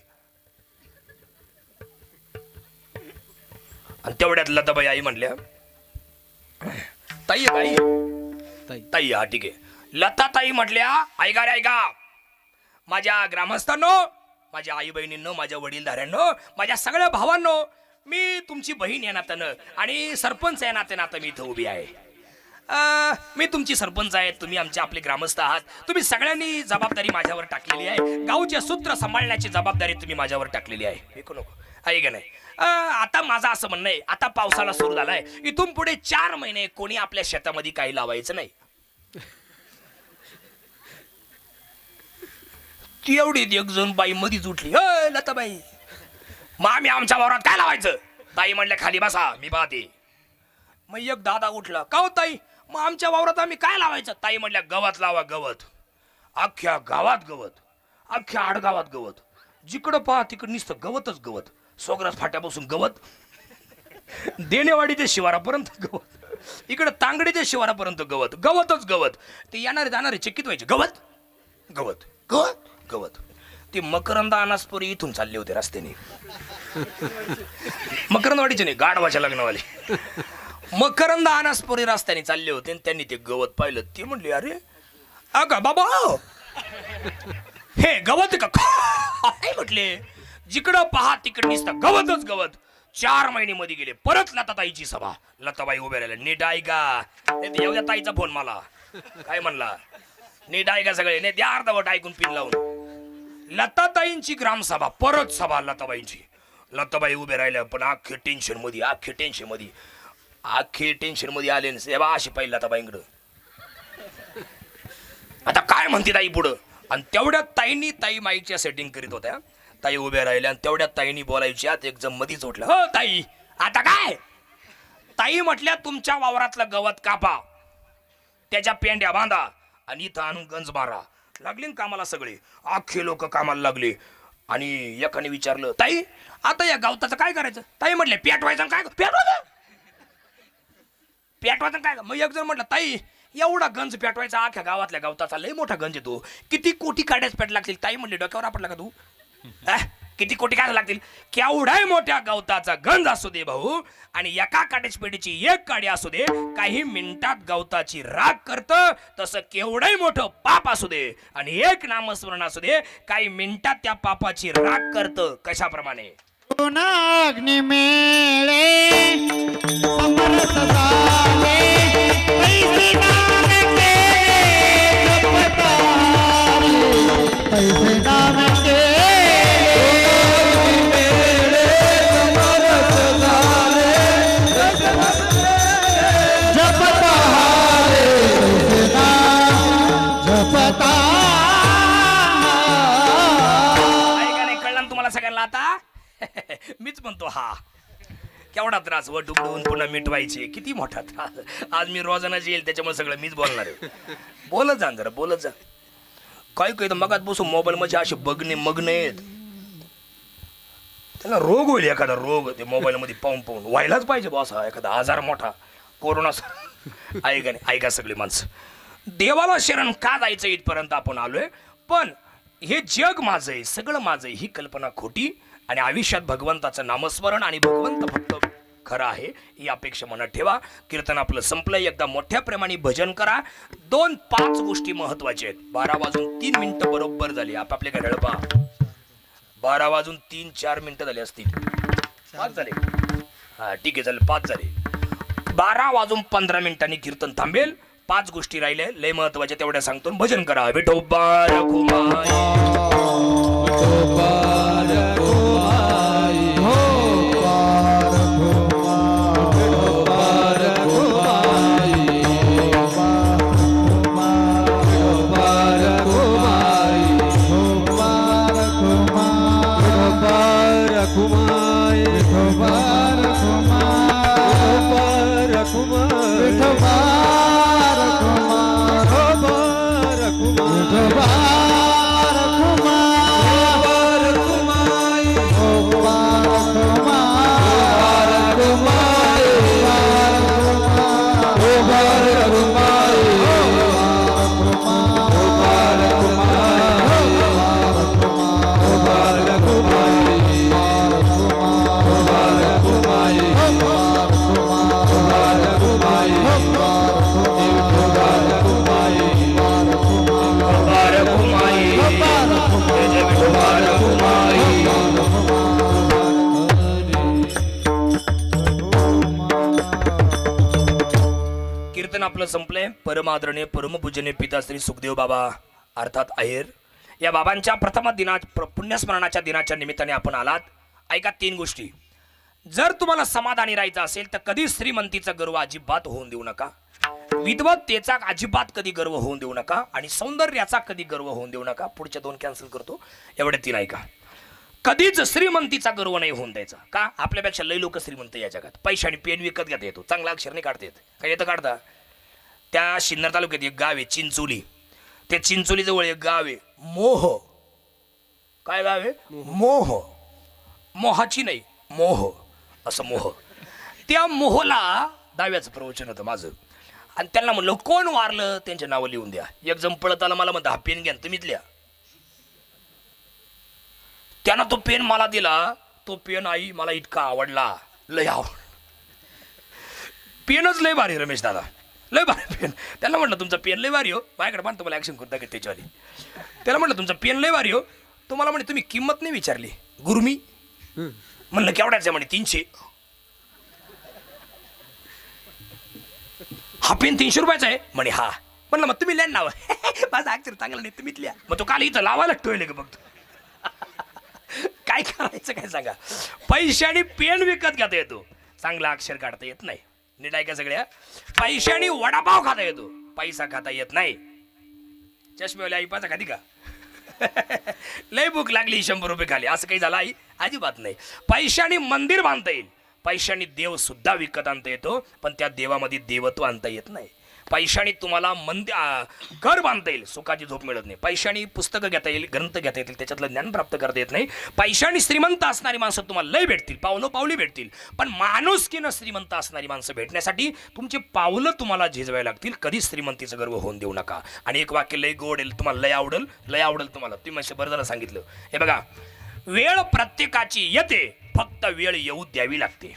आणि तेवढ्यात लताबाई आई म्हणल्या, ताई बाई ताई, हा ठीक आहे. लता ताई म्हटल्या, ऐका रे ऐका, माझ्या ग्रामस्थांनो, माझ्या आई बहिणींनो, माझ्या वडीलधाऱ्यांनो, माझ्या सगळ्या भावांनो, मी तुमची बहीण या नात्यानं आणि सरपंच या नात्यानं आता मी इथं उभी आहे. मी तुमची सरपंच आहे, तुम्ही आमचे आपले ग्रामस्थ आहात. तुम्ही सगळ्यांनी जबाबदारी माझ्यावर टाकलेली आहे. गावचे सूत्र सांभाळण्याची जबाबदारी तुम्ही माझ्यावर टाकलेली आहे. ऐकू नको, आहे का नाही. आता माझं असं म्हणणं आहे, आता पावसाला सुरू झालाय, इथून पुढे 4 महिने कोणी आपल्या शेतामध्ये काही लावायचं नाही. ती एवढी एक जण बाई मधीच उठली, लताबाई मग आम्ही आमच्या वावरात काय लावायचं? ताई म्हणल्या खाली बसा मी पाहते. मग एक दादा उठला, का हो ताई मग आमच्या वावरात आम्ही काय लावायचं? ताई म्हणल्या गवत लावा गवत. अख्ख्या गावात गवत, अख्ख्या आडगावात गवत, जिकडं पहा तिकडं नुसतं गवतच गवत. सोगरास फाट्यापासून गवत, देणेवाडीच्या शिवारापर्यंत गवत, इकडं तांगडीच्या शिवारापर्यंत गवत, गवतच गवत. ते येणारे जाणारे चकित व्हायचे, गवत गवत गवत गवत. ते मकरंद अनासपुरी इथून चालले होते रस्त्याने, मकरंदवाडीचे नाही गाढवाच्या लग्नवाले, मकरंद अनासपुरी रस्त्याने चालले होते. आणि त्यांनी ते गवत पाहिलं. ते म्हणले अरे अगा बाबा हे गवत का? काय म्हटले? जिकडं पहा तिकडे नुसतं गवतच गवत. 4 महिने मध्ये गेले. परत लताताईची सभा. लताबाई उभ्या राहिल्या. नीट ऐका. एवढ्या ताईचा फोन मला काय म्हणला, नीट ऐका सगळे. नाही त्या अर्धवट ऐकून पिन लावून. लताताईंची ग्रामसभा, परत सभा लताबाईंची. लताबाई उभे राहिल्या पण अख्खे टेन्शन मध्ये, अख्खे टेन्शन मध्ये, अख्खे टेन्शन मध्ये आले. सेवा अशी पाहिजे लताबाईंकडं. आता काय म्हणते ताई पुढं? आणि तेवढ्यात ताई माईकच्या सेटिंग करीत होत्या. ताई उभ्या राहिल्या आणि तेवढ्यात ताईनी बोलायच्यात एक जण मधीच उठलं. हो ताई आता काय? ताई म्हटल्या तुमच्या वावरातलं गवत कापा, त्याच्या पेंड्या बांधा आणि इथं आणून गंज मारा. लागले ना कामाला सगळे, अख्खे लोक कामाला लागले. आणि एकाने विचारलं ताई आता या गवताचं काय करायचं? ताई म्हटले पेटवायचं. काय पेटवायचं काय? मग एक जण म्हटलं ताई एवढा गंज पेटवायचा अख्ख्या गावातल्या गवताचा, लय मोठा गंज येतो, किती कोटी काड्याच पेट लागतील? ताई म्हणले डोक्यावर आपटला का तू? किती कोटी काढ लागतील? केवढ्या मोठ्या गवताचा गंज असू दे भाऊ, आणि एका काड्याची पेटीची एक काडी असू दे, काही मिनिटात गवताची राख करतं. तसं केवढंही मोठं पाप असू दे आणि एक नामस्मरण असू दे, काही मिनिटात त्या पापाची राख करतं. कशाप्रमाणे? अग्नि मेळे समरस झाले, पैसे दान केले जपतारे, पैसे दान केले समरस झाले, जपतारे पैसे दान जपतारे. ऐका नाही कळलं ना तुम्हाला सगळ्यांना आता? मीच म्हणतो हा केवढा त्रास, वट उघडून पुन्हा मिटवायचे, किती मोठा त्रास. आज मी रोजानाच येईल त्याच्यामुळे सगळं मीच बोलणार आहे. बोलत जा जरा, बोलत जा. काय काय मगात बसून मोबाईल मध्ये असे बघणे मग्न आहेत. त्याला रोग होईल, एखादा रोग ते मोबाईल मध्ये पाहून पाहून. व्हायलाच पाहिजे बॉस, एखादा आजार मोठा कोरोना. ऐका नाही, ऐका सगळी माणसं, देवाला शरण का जायचं इथपर्यंत आपण आलोय. पण हे जग माझं आहे, सगळं माझं आहे, ही कल्पना खोटी. आणि आयुष्यात भगवंताचं नामस्मरण आणि भगवंत फक्त खरं आहे ही अपेक्षा मनात ठेवा. कीर्तन आपलं संपलंय. एकदा मोठ्या प्रेमाने भजन करा. 2-5 गोष्टी महत्वाच्या आहेत. 12 वाजून 3 मिनिटं बरोबर झाली. आपापल्या घड्याळ पहा. 12 वाजून 3-4 मिनिटं झाली असतील. 5 झाले. हा ठीक आहे, झाले 5 झाले. 12 वाजून 15 मिनिटांनी कीर्तन थांबेल. 5 गोष्टी राहिल्या लय महत्वाच्या, तेवढ्या सांगतो. भजन करा. विठोबा रखुमाई. कीर्तन आपलं संपलंय. परमादरणीय परमपूजनीय पिता श्री सुखदेव बाबा अर्थात अहेर या बाबांच्या प्रथम पुण्यस्मरणाच्या दिनाच्या निमित्ताने आपण आलात. ऐका 3 गोष्टी. जर तुम्हाला समाधानी राहायचं असेल तर कधी श्रीमंतीचा गर्व अजिबात होऊन देऊ नका. विद्वत्तेचा अजिबात कधी गर्व होऊन देऊ नका. आणि सौंदर्याचा कधी गर्व होऊन देऊ नका. पुढच्या 2 कॅन्सल करतो. एवढे 3 ऐका. कधीच श्रीमंतीचा गर्व नाही होऊन द्यायचा. का? आपल्यापेक्षा लई लोक श्रीमंत या जगात. पैशाने पेन विकत घेता येतो, चांगला अक्षर नाही काढता येत. काय येतं काढता? त्या सिन्नर तालुक्यात एक गाव आहे चिंचोली. त्या चिंचोली जवळ एक गाव आहे मोह. काय गाव आहे? मोह. मोहाची नाही, मोह, असं मोह. त्या मोहला दहाव्याचं प्रवचन होतं माझं. आणि त्यांना म्हणलं कोण वारलं त्यांच्या नावं लिहून द्या. एक जण पळत आला, मला म्हणता हा पेन घ्या तुम्हीच लिहा. त्यानं तो पेन मला दिला. तो पेन आई मला इतका आवडला, लय आवड. पेनच लय भारी रमेश दादा, लय भारी पेन. त्याला म्हटलं तुमचा पेन लय भारी हो, माझ्याकडे पण तुम्हाला ॲक्शन करता का त्याच्यावाली. त्याला म्हटलं तुमचा पेन लय भारी हो. तुम्हाला म्हणे तुम्ही किंमत नाही विचारली. गुरुमी म्हणलं केवढ्याच आहे म्हणे 300. हा पेन 300 रुपयाचा आहे म्हणे. हा म्हणलं मग तुम्ही लिहा नाव. माझा अक्षर चांगला नाही तुम्हीच लिहा. मग तो काल इथं लावायला ठेवले का बघतो. काय करायचं काय सांगा. पैशाने पेन विकत घेता येतो, चांगला अक्षर काढता येत नाही. नीट आहे का सगळ्या? पैशाने वडापाव खाता येतो, पैसा खाता येत नाही. चष्मेवाली आई पाचा खाती का? लय भूक लागली 100 रुपये खाली, असं काही झालं आई? अजिबात नाही. पैशाने मंदिर बांधता येईल, पैशाने देव सुद्धा विकत आणता येतो, पण त्या देवामध्ये देवत्व आणता येत नाही. पैशाने तुम्हाला घर बांधता येईल, सुखाची झोप मिळत नाही. पैशाने पुस्तकं घेता येईल, ग्रंथ घेता येतील, त्याच्यातलं ज्ञान प्राप्त करता येत नाही. पैशाने श्रीमंत असणारी माणसं तुम्हाला लय भेटतील, पावली भेटतील. पण माणुसकीनं श्रीमंत असणारी माणसं भेटण्यासाठी तुमची पावलं तुम्हाला झिजवायला लागतील. कधीच श्रीमंतीचं गर्व होऊन देऊ नका. आणि एक वाक्य लय गोड येईल, तुम्हाला लय आवडेल तुम्हाला. तुम्ही म्हणजे बरं झालं सांगितलं. हे बघा, वेळ प्रत्येकाची येते, फक्त वेळ येऊ द्यावी लागते.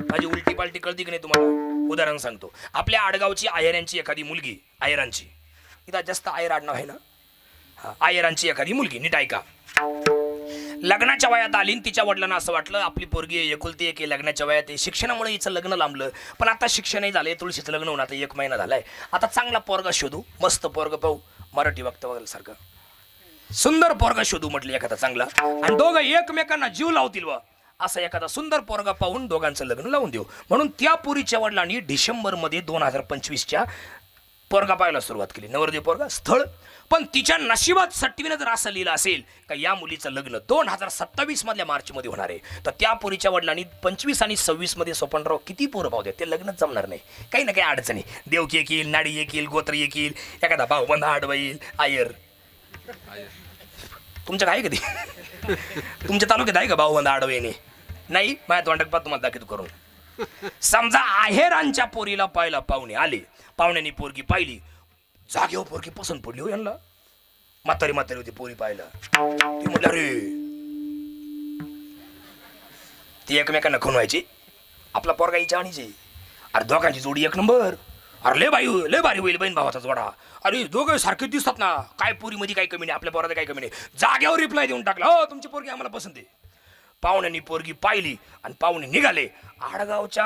माझी उलटी पालटी कळती की नाही तुम्हाला? उदाहरण सांगतो. आपल्या आडगावची आयरांची एखादी मुलगी, आयरांची, इथं जास्त आयर आडनाव आहे ना, हा, आयरांची एखादी मुलगी, नीट ऐका. लग्नाच्या वयात आली, तिच्या वडिलांना असं वाटलं आपली पोरगी एकुलती एक लग्नाच्या वयात आहे, शिक्षणामुळे हिचं लग्न लांबलं. पण आता शिक्षणही झालंय, तुळशीचं लग्न होऊन आता 1 महिना झालाय. आता चांगला पोरगा शोधू, मस्त पोरगा पाहू, मराठी वक्ता वगैरे सारखं सुंदर पोरगा शोधू म्हटलं एखादा चांगला, आणि दोघं एकमेकांना जीव लावतील व असा एखादा सुंदर पोरगा पाहून दोघांचं लग्न लावून देऊ. म्हणून त्या पोरीच्या वडिलांनी डिसेंबरमध्ये 2025च्या पोरगा पाहायला सुरुवात केली. नवरदेव पोरगा स्थळ. पण तिच्या नशिबात सटवीनं जर असं लिहिलं असेल का या मुलीचं लग्न 2027 मधल्या मार्चमध्ये होणार आहे, तर त्या पोरीच्या वडिलांनी 25 आणि 26 मध्ये स्वपनराव किती पोरं पाहू द्या, ते लग्नच जमणार नाही. काही ना काही अडचणी, देवकी एक येईल, नाडी एक येईल, गोत्र एक येईल, एखादा भाऊबंद आडवा येईल. आयर तुमच्या काय कधी तुमच्या तालुक्यात आहे का भाऊबंद आडवा येणे? नाही. माझ्या तोंडात पाहत तुम्हाला दाखवतो करून. समजा आहेरांच्या पोरीला पाहायला पाहुणे आले, पाहुण्यांनी पोरगी पाहिली, जागेवर पोरगी पसंत पडली हो यांना. म्हातारी होती पोरी पाहायला. ती म्हटलं अरे, ती एकमेकांना खुनवायची, आपला पोरगा हिच्या आणीची. अरे दोघांची जोडी 1 नंबर. अरे लय भारी होईल बहीण भावाचा जोडा. अरे दोघं सारखे दिसतात ना, काय पोरीमध्ये काही कमी नाही, आपल्या पोराला काही कमी नाही. जागेवर रिप्लाय देऊन टाकला, हो तुमची पोरगी आम्हाला पसंत आहे. पाहुण्यांनी पोरगी पाहिली आणि पाहुणे निघाले. आडगावच्या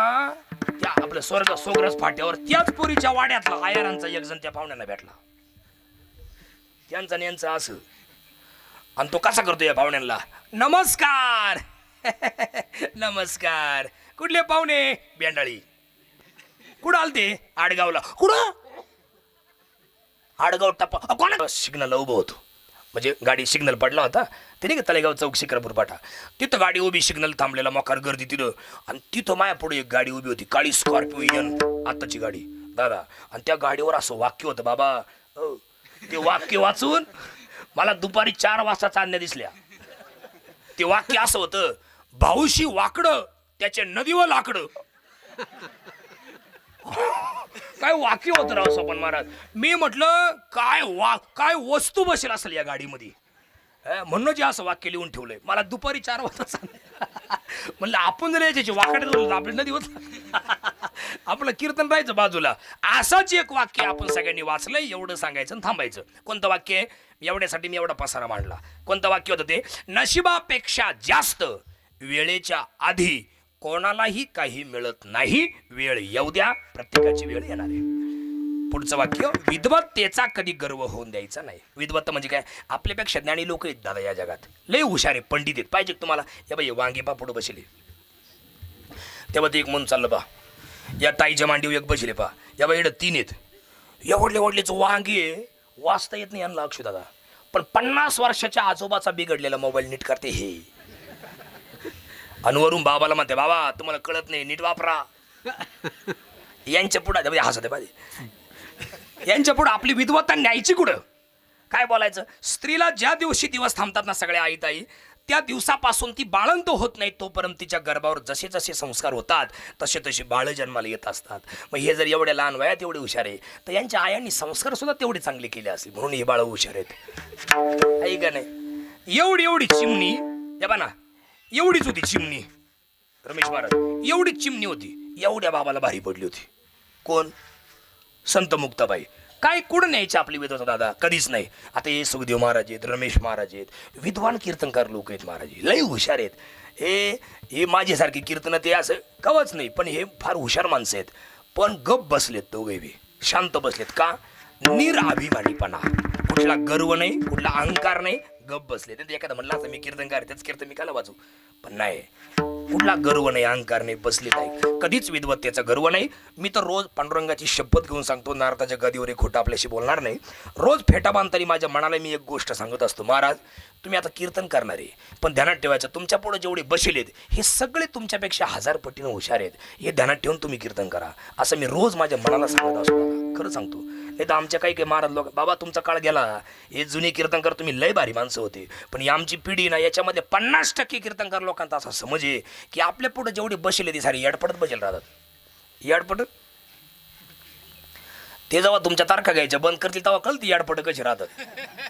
त्या आपल्या सोगरस फाट्यावर त्याच पोरीच्या वाड्यातला आयरांचा एक जण त्या पाहुण्यांना भेटला. त्यांचा नेंचा असं, आणि तो कसा करतो या पाहुण्यांना, नमस्कार नमस्कार. कुठले पाहुणे? बेंडाळी. कुठं आलते? आडगावला. कुठं? आडगाव टप्पा कोणा सिग्नल उभं होतो, म्हणजे गाडी सिग्नल पडला होता ते नाही का, तलेगाव चौक शिक्रापूर पाटा, तिथं गाडी उभी, सिग्नल थांबलेला, मोकार गर्दी तिथं. आणि तिथं माया पुढे एक गाडी उभी होती, काळी स्कॉर्पिओ, आताची गाडी दादा. आणि त्या गाडीवर असं वाक्य होतं बाबा, ते वाक्य वाचून मला दुपारी 4 वाजता चांदण्या दिसल्या. ते वाक्य असं होतं, भाऊशी वाकडं त्याच्या नदीवर लाकडं. काय वाक्य होतं राव स्वपन महाराज. मी म्हटलं काय वस्तू बसेल असेल या गाडीमध्ये, म्हणून जे असं वाक्य लिहून ठेवलंय. मला दुपारी 4 वाजता म्हणलं आपण जर याच्याची वाकडे आपल्या नदीवर आपलं कीर्तन राहायचं बाजूला. असंच एक वाक्य आपण सगळ्यांनी वाचलंय, एवढं सांगायचं आणि थांबायचं. कोणतं वाक्य आहे? एवढ्यासाठी मी एवढा पसारा मांडला. कोणतं वाक्य होतं ते? नशिबापेक्षा जास्त वेळेच्या आधी कोणालाही काही मिळत नाही. वेळ येऊ द्या, प्रत्येकाची वेळ येणार आहे. पुढचं वाक्य, विद्वत्तेचा कधी गर्व होऊन द्यायचा नाही. विद्वत्ता म्हणजे काय? आपल्यापेक्षा ज्ञानी लोक आहेत दादा या जगात, लय हुशार आहे, पंडित आहेत. पाहिजे तुम्हाला या बाई वांगे पा पुढे बसले, तेव्हा ते एक मन चाललं पा, या ताईच्या मांडीवर एक बसले पा, या बाई 3 आहेत. एवढले वांगे वाचता येत नाही यांना अक्षु दादा. पण 50 वर्षाच्या आजोबाचा बिघडलेला मोबाईल नीट करते हे. अनवरून बाबाला म्हणते, बाबा तुम्हाला कळत नाही, नीट वापरा. यांच्या पुढे हसते पाहिजे, यांच्या पुढे आपली विद्वत्ता न्यायची कुठं? काय बोलायचं? स्त्रीला ज्या दिवशी दिवस थांबतात ना सगळ्या आईताई, त्या दिवसापासून ती बाळंत होत नाही तोपर्यंत तिच्या गर्भावर जसे जसे संस्कार होतात तसे तसे बाळ जन्माला येत असतात. मग हे जर एवढ्या लहान वयात एवढे हुशार आहे तर यांच्या आयांनी संस्कार सुद्धा तेवढे चांगले केले असतील म्हणून हे बाळ हुशार आहेत. आई का नाही? एवढी एवढी चिमणी, या बा ना, एवढीच होती चिमणी. रमेश महाराज एवढीच चिमणी होती, एवढ्या बाबाला भारी पडली होती. कोण? संत मुक्ताबाई. काय कुठं न्यायचे आपली विद्वत्ता दादा? कधीच नाही. आता हे सुखदेव महाराज आहेत, रमेश महाराज आहेत, विद्वान कीर्तनकार लोक आहेत महाराज, लय हुशार आहेत. हे माझ्यासारखे कीर्तन ते असं कवच नाही, पण हे फार हुशार माणसं आहेत. पण गप बसलेत दोघे बी, शांत बसलेत. का? निराभिमानीपणा, कुठला गर्व नाही, कुठला अहंकार नाही, गप बसले. ते एखादा म्हणला असं मी कीर्तनकार, त्याच कीर्तन मी काला वाचू, पण नाही, कुठला गर्व नाही, अहंकार नाही, बसले नाही. कधीच विद्वत्तेचा गर्व नाही. मी तर रोज पांडुरंगाची शपथ घेऊन सांगतो, नारदाच्या गदीवर एक खोटं आपल्याशी बोलणार नाही. रोज फेटा बांधताना माझ्या मनाला मी एक गोष्ट सांगत असतो, महाराज तुम्ही आता कीर्तन करणार आहे, पण ध्यानात ठेवायचं तुमच्या पुढे जेवढे बसलेत हे सगळे तुमच्यापेक्षा 1000 पटीनं हुशार आहेत. हे ध्यानात ठेवून तुम्ही कीर्तन करा, असं मी रोज माझ्या मनाला सांगत असतो. खरं सांगतो. नाही तर आमच्या काही महाराज लोक, बाबा तुमचा काळ गेला, हे जुने कीर्तनकार तुम्ही लय भारी माणसं होते, पण ही आमची पिढी ना, याच्यामध्ये 50% कीर्तनकार लोकांचा असा समज आहे की आपल्या पुढे जेवढे बसले ते सारे याडपडत बसेल राहतात. याडपडत ते जेव्हा तुमच्या तारखा घ्यायच्या बंद करतील तेव्हा कळती याडपड कशी राहतात.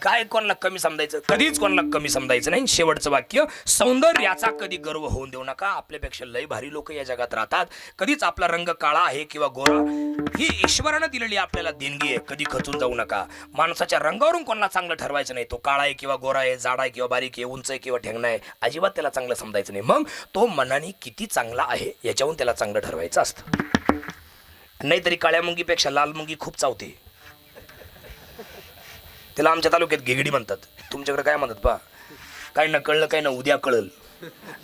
काय कोणाला कमी समजायचं? कधीच कोणाला कमी समजायचं नाही. शेवटचं वाक्य, सौंदर्याचा कधी गर्व होऊन देऊ नका. आपल्यापेक्षा लय भारी लोक या जगात राहतात. कधीच आपला रंग काळा आहे किंवा गोरा, ही ईश्वरानं दिलेली आपल्याला देणगी आहे. कधी खचून जाऊ नका. माणसाच्या रंगावरून कोणाला चांगलं ठरवायचं नाही. तो काळा आहे किंवा गोरा आहे, जाडा आहे किंवा बारीक आहे, उंच आहे किंवा ठेंगणा आहे, अजिबात त्याला चांगलं समजायचं नाही. मग तो मनाने किती चांगला आहे याच्यावरून त्याला चांगलं ठरवायचं असतं. नाहीतरी काळ्या मुंगीपेक्षा लाल मुंगी खूप चावते. त्याला आमच्या तालुक्यात घेगडी म्हणतात. तुमच्याकडे काय म्हणतात पा? काय ना कळलं, काय ना उद्या कळल,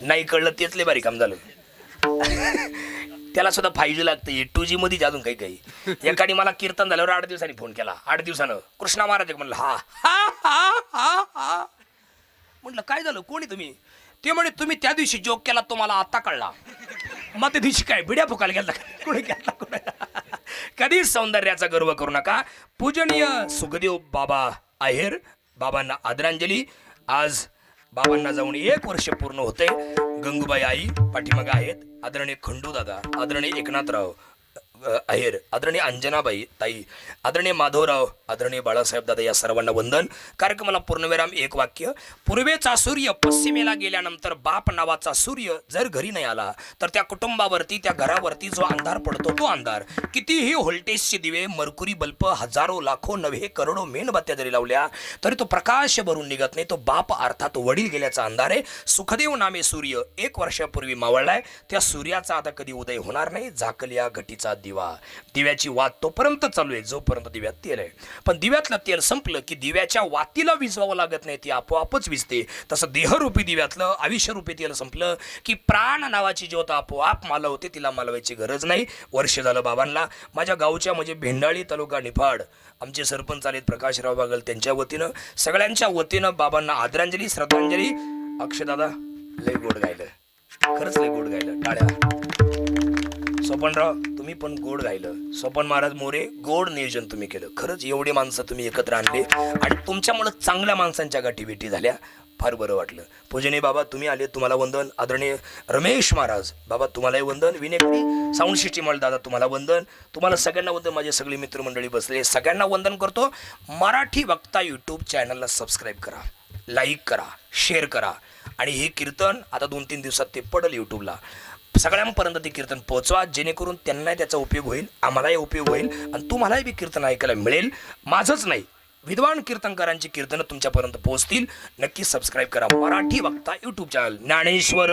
नाही कळलं तेच लय भारी काम झालं. त्याला सुद्धा 5G लागतं. 2G मध्येच अजून काही काही. एकाने मला कीर्तन झाल्यावर 8 दिवसांनी फोन केला. 8 दिवसानं कृष्णा महाराज म्हणलं हा हा हा हा हा. म्हटलं काय झालं, कोणी तुम्ही? ते म्हणे तुम्ही त्या दिवशी जोक केला तो मला आता कळला. मग त्या दिवशी काय बिड्या फुकायला गेला, कुठे गेला कुठे? कधीच सौंदर्याचा गर्व करू नका. पूजनीय सुखदेव बाबा आहेर, बाबांना आदरांजली. आज बाबांना जाऊन 1 वर्ष पूर्ण होते. गंगूबाई आई पाठीमागे आहेत, आदरणीय खंडू दादा, आदरणीय एकनाथराव आहेर, आदरणीय अंजनाबाई ताई, आदरणीय माधवराव, आदरणीय बाळासाहेब दादा, या सर्वांना वंदन. कार्यक्रमाला पूर्णविराम. एक वाक्य, पूर्वेचा सूर्य पश्चिमेला गेल्यानंतर बाप नावाचा सूर्य जर घरी नाही आला तर त्या कुटुंबावरती, त्या घरावरती जो अंधार पडतो तो अंधार, कितीही व्होल्टेजचे दिवे, मर्कुरी बल्ब, हजारो लाखो नव्हे करोडो मेणबत्त्या जरी लावल्या तरी तो प्रकाश भरून निघत नाही. तो बाप अर्थात वडील गेल्याचा अंधार आहे. सुखदेव नामे सूर्य 1 वर्षापूर्वी मावळलाय. त्या सूर्याचा आता कधी उदय होणार नाही. झाकल्या घटीचा दिवा. दिव्याची वात तोपर्यंत चालू आहे जोपर्यंत दिव्यात तेल आहे. पण दिव्यातलं तेल संपलं की दिव्याच्या वातीला विझवावं लागत नाही, ती आपोआपच विझते. तसं देहरूपी दिव्यातलं आयुष्यरूपी तेल संपलं की प्राण नावाची ज्योत आपोआप मालवते, तिला मालवायची गरज नाही. वर्ष झालं बाबांना. माझ्या गावच्या म्हणजे भेंडाळी तालुका निफाड आमचे सरपंच आलेत प्रकाशराव बागल, त्यांच्या वतीनं सगळ्यांच्या वतीनं बाबांना आदरांजली, श्रद्धांजली. अक्षयदादा लय गोड गायलं, खरंच लय गोड गायलं. टाळ्या. सोपनराव तुम्ही पण गोड गायलं. सोपन महाराज मोरे, गोड नियोजन तुम्ही केलं. खरंच एवढी माणसं तुम्ही एकत्र आणले आणि तुमच्यामुळे चांगल्या माणसांच्या गाठीभेटी झाल्या. फार बरं वाटलं. पूजनीय बाबा तुम्ही आले, तुम्हाला वंदन. आदरणीय रमेश महाराज बाबा तुम्हालाही वंदन. विनेकरी साऊंड सिस्टीम दादा तुम्हाला वंदन. तुम्हाला सगळ्यांना वंदन. माझे सगळे मित्रमंडळी बसले, सगळ्यांना वंदन करतो. मराठी वक्ता यूट्यूब चॅनलला सबस्क्राईब करा, लाईक करा, शेअर करा. आणि हे कीर्तन आता 2-3 दिवसात ते पडेल यूट्यूबला. सगळ्यांपर्यंत ते कीर्तन पोहोचवा, जेणेकरून त्यांनाही त्याचा उपयोग होईल, आम्हालाही उपयोग होईल आणि तुम्हालाही बी कीर्तन ऐकायला मिळेल. माझंच नाही, विद्वान कीर्तनकारांची कीर्तनं तुमच्यापर्यंत पोहोचतील. नक्की सबस्क्राईब करा मराठी वक्ता यूट्यूब चॅनल. ज्ञानेश्वर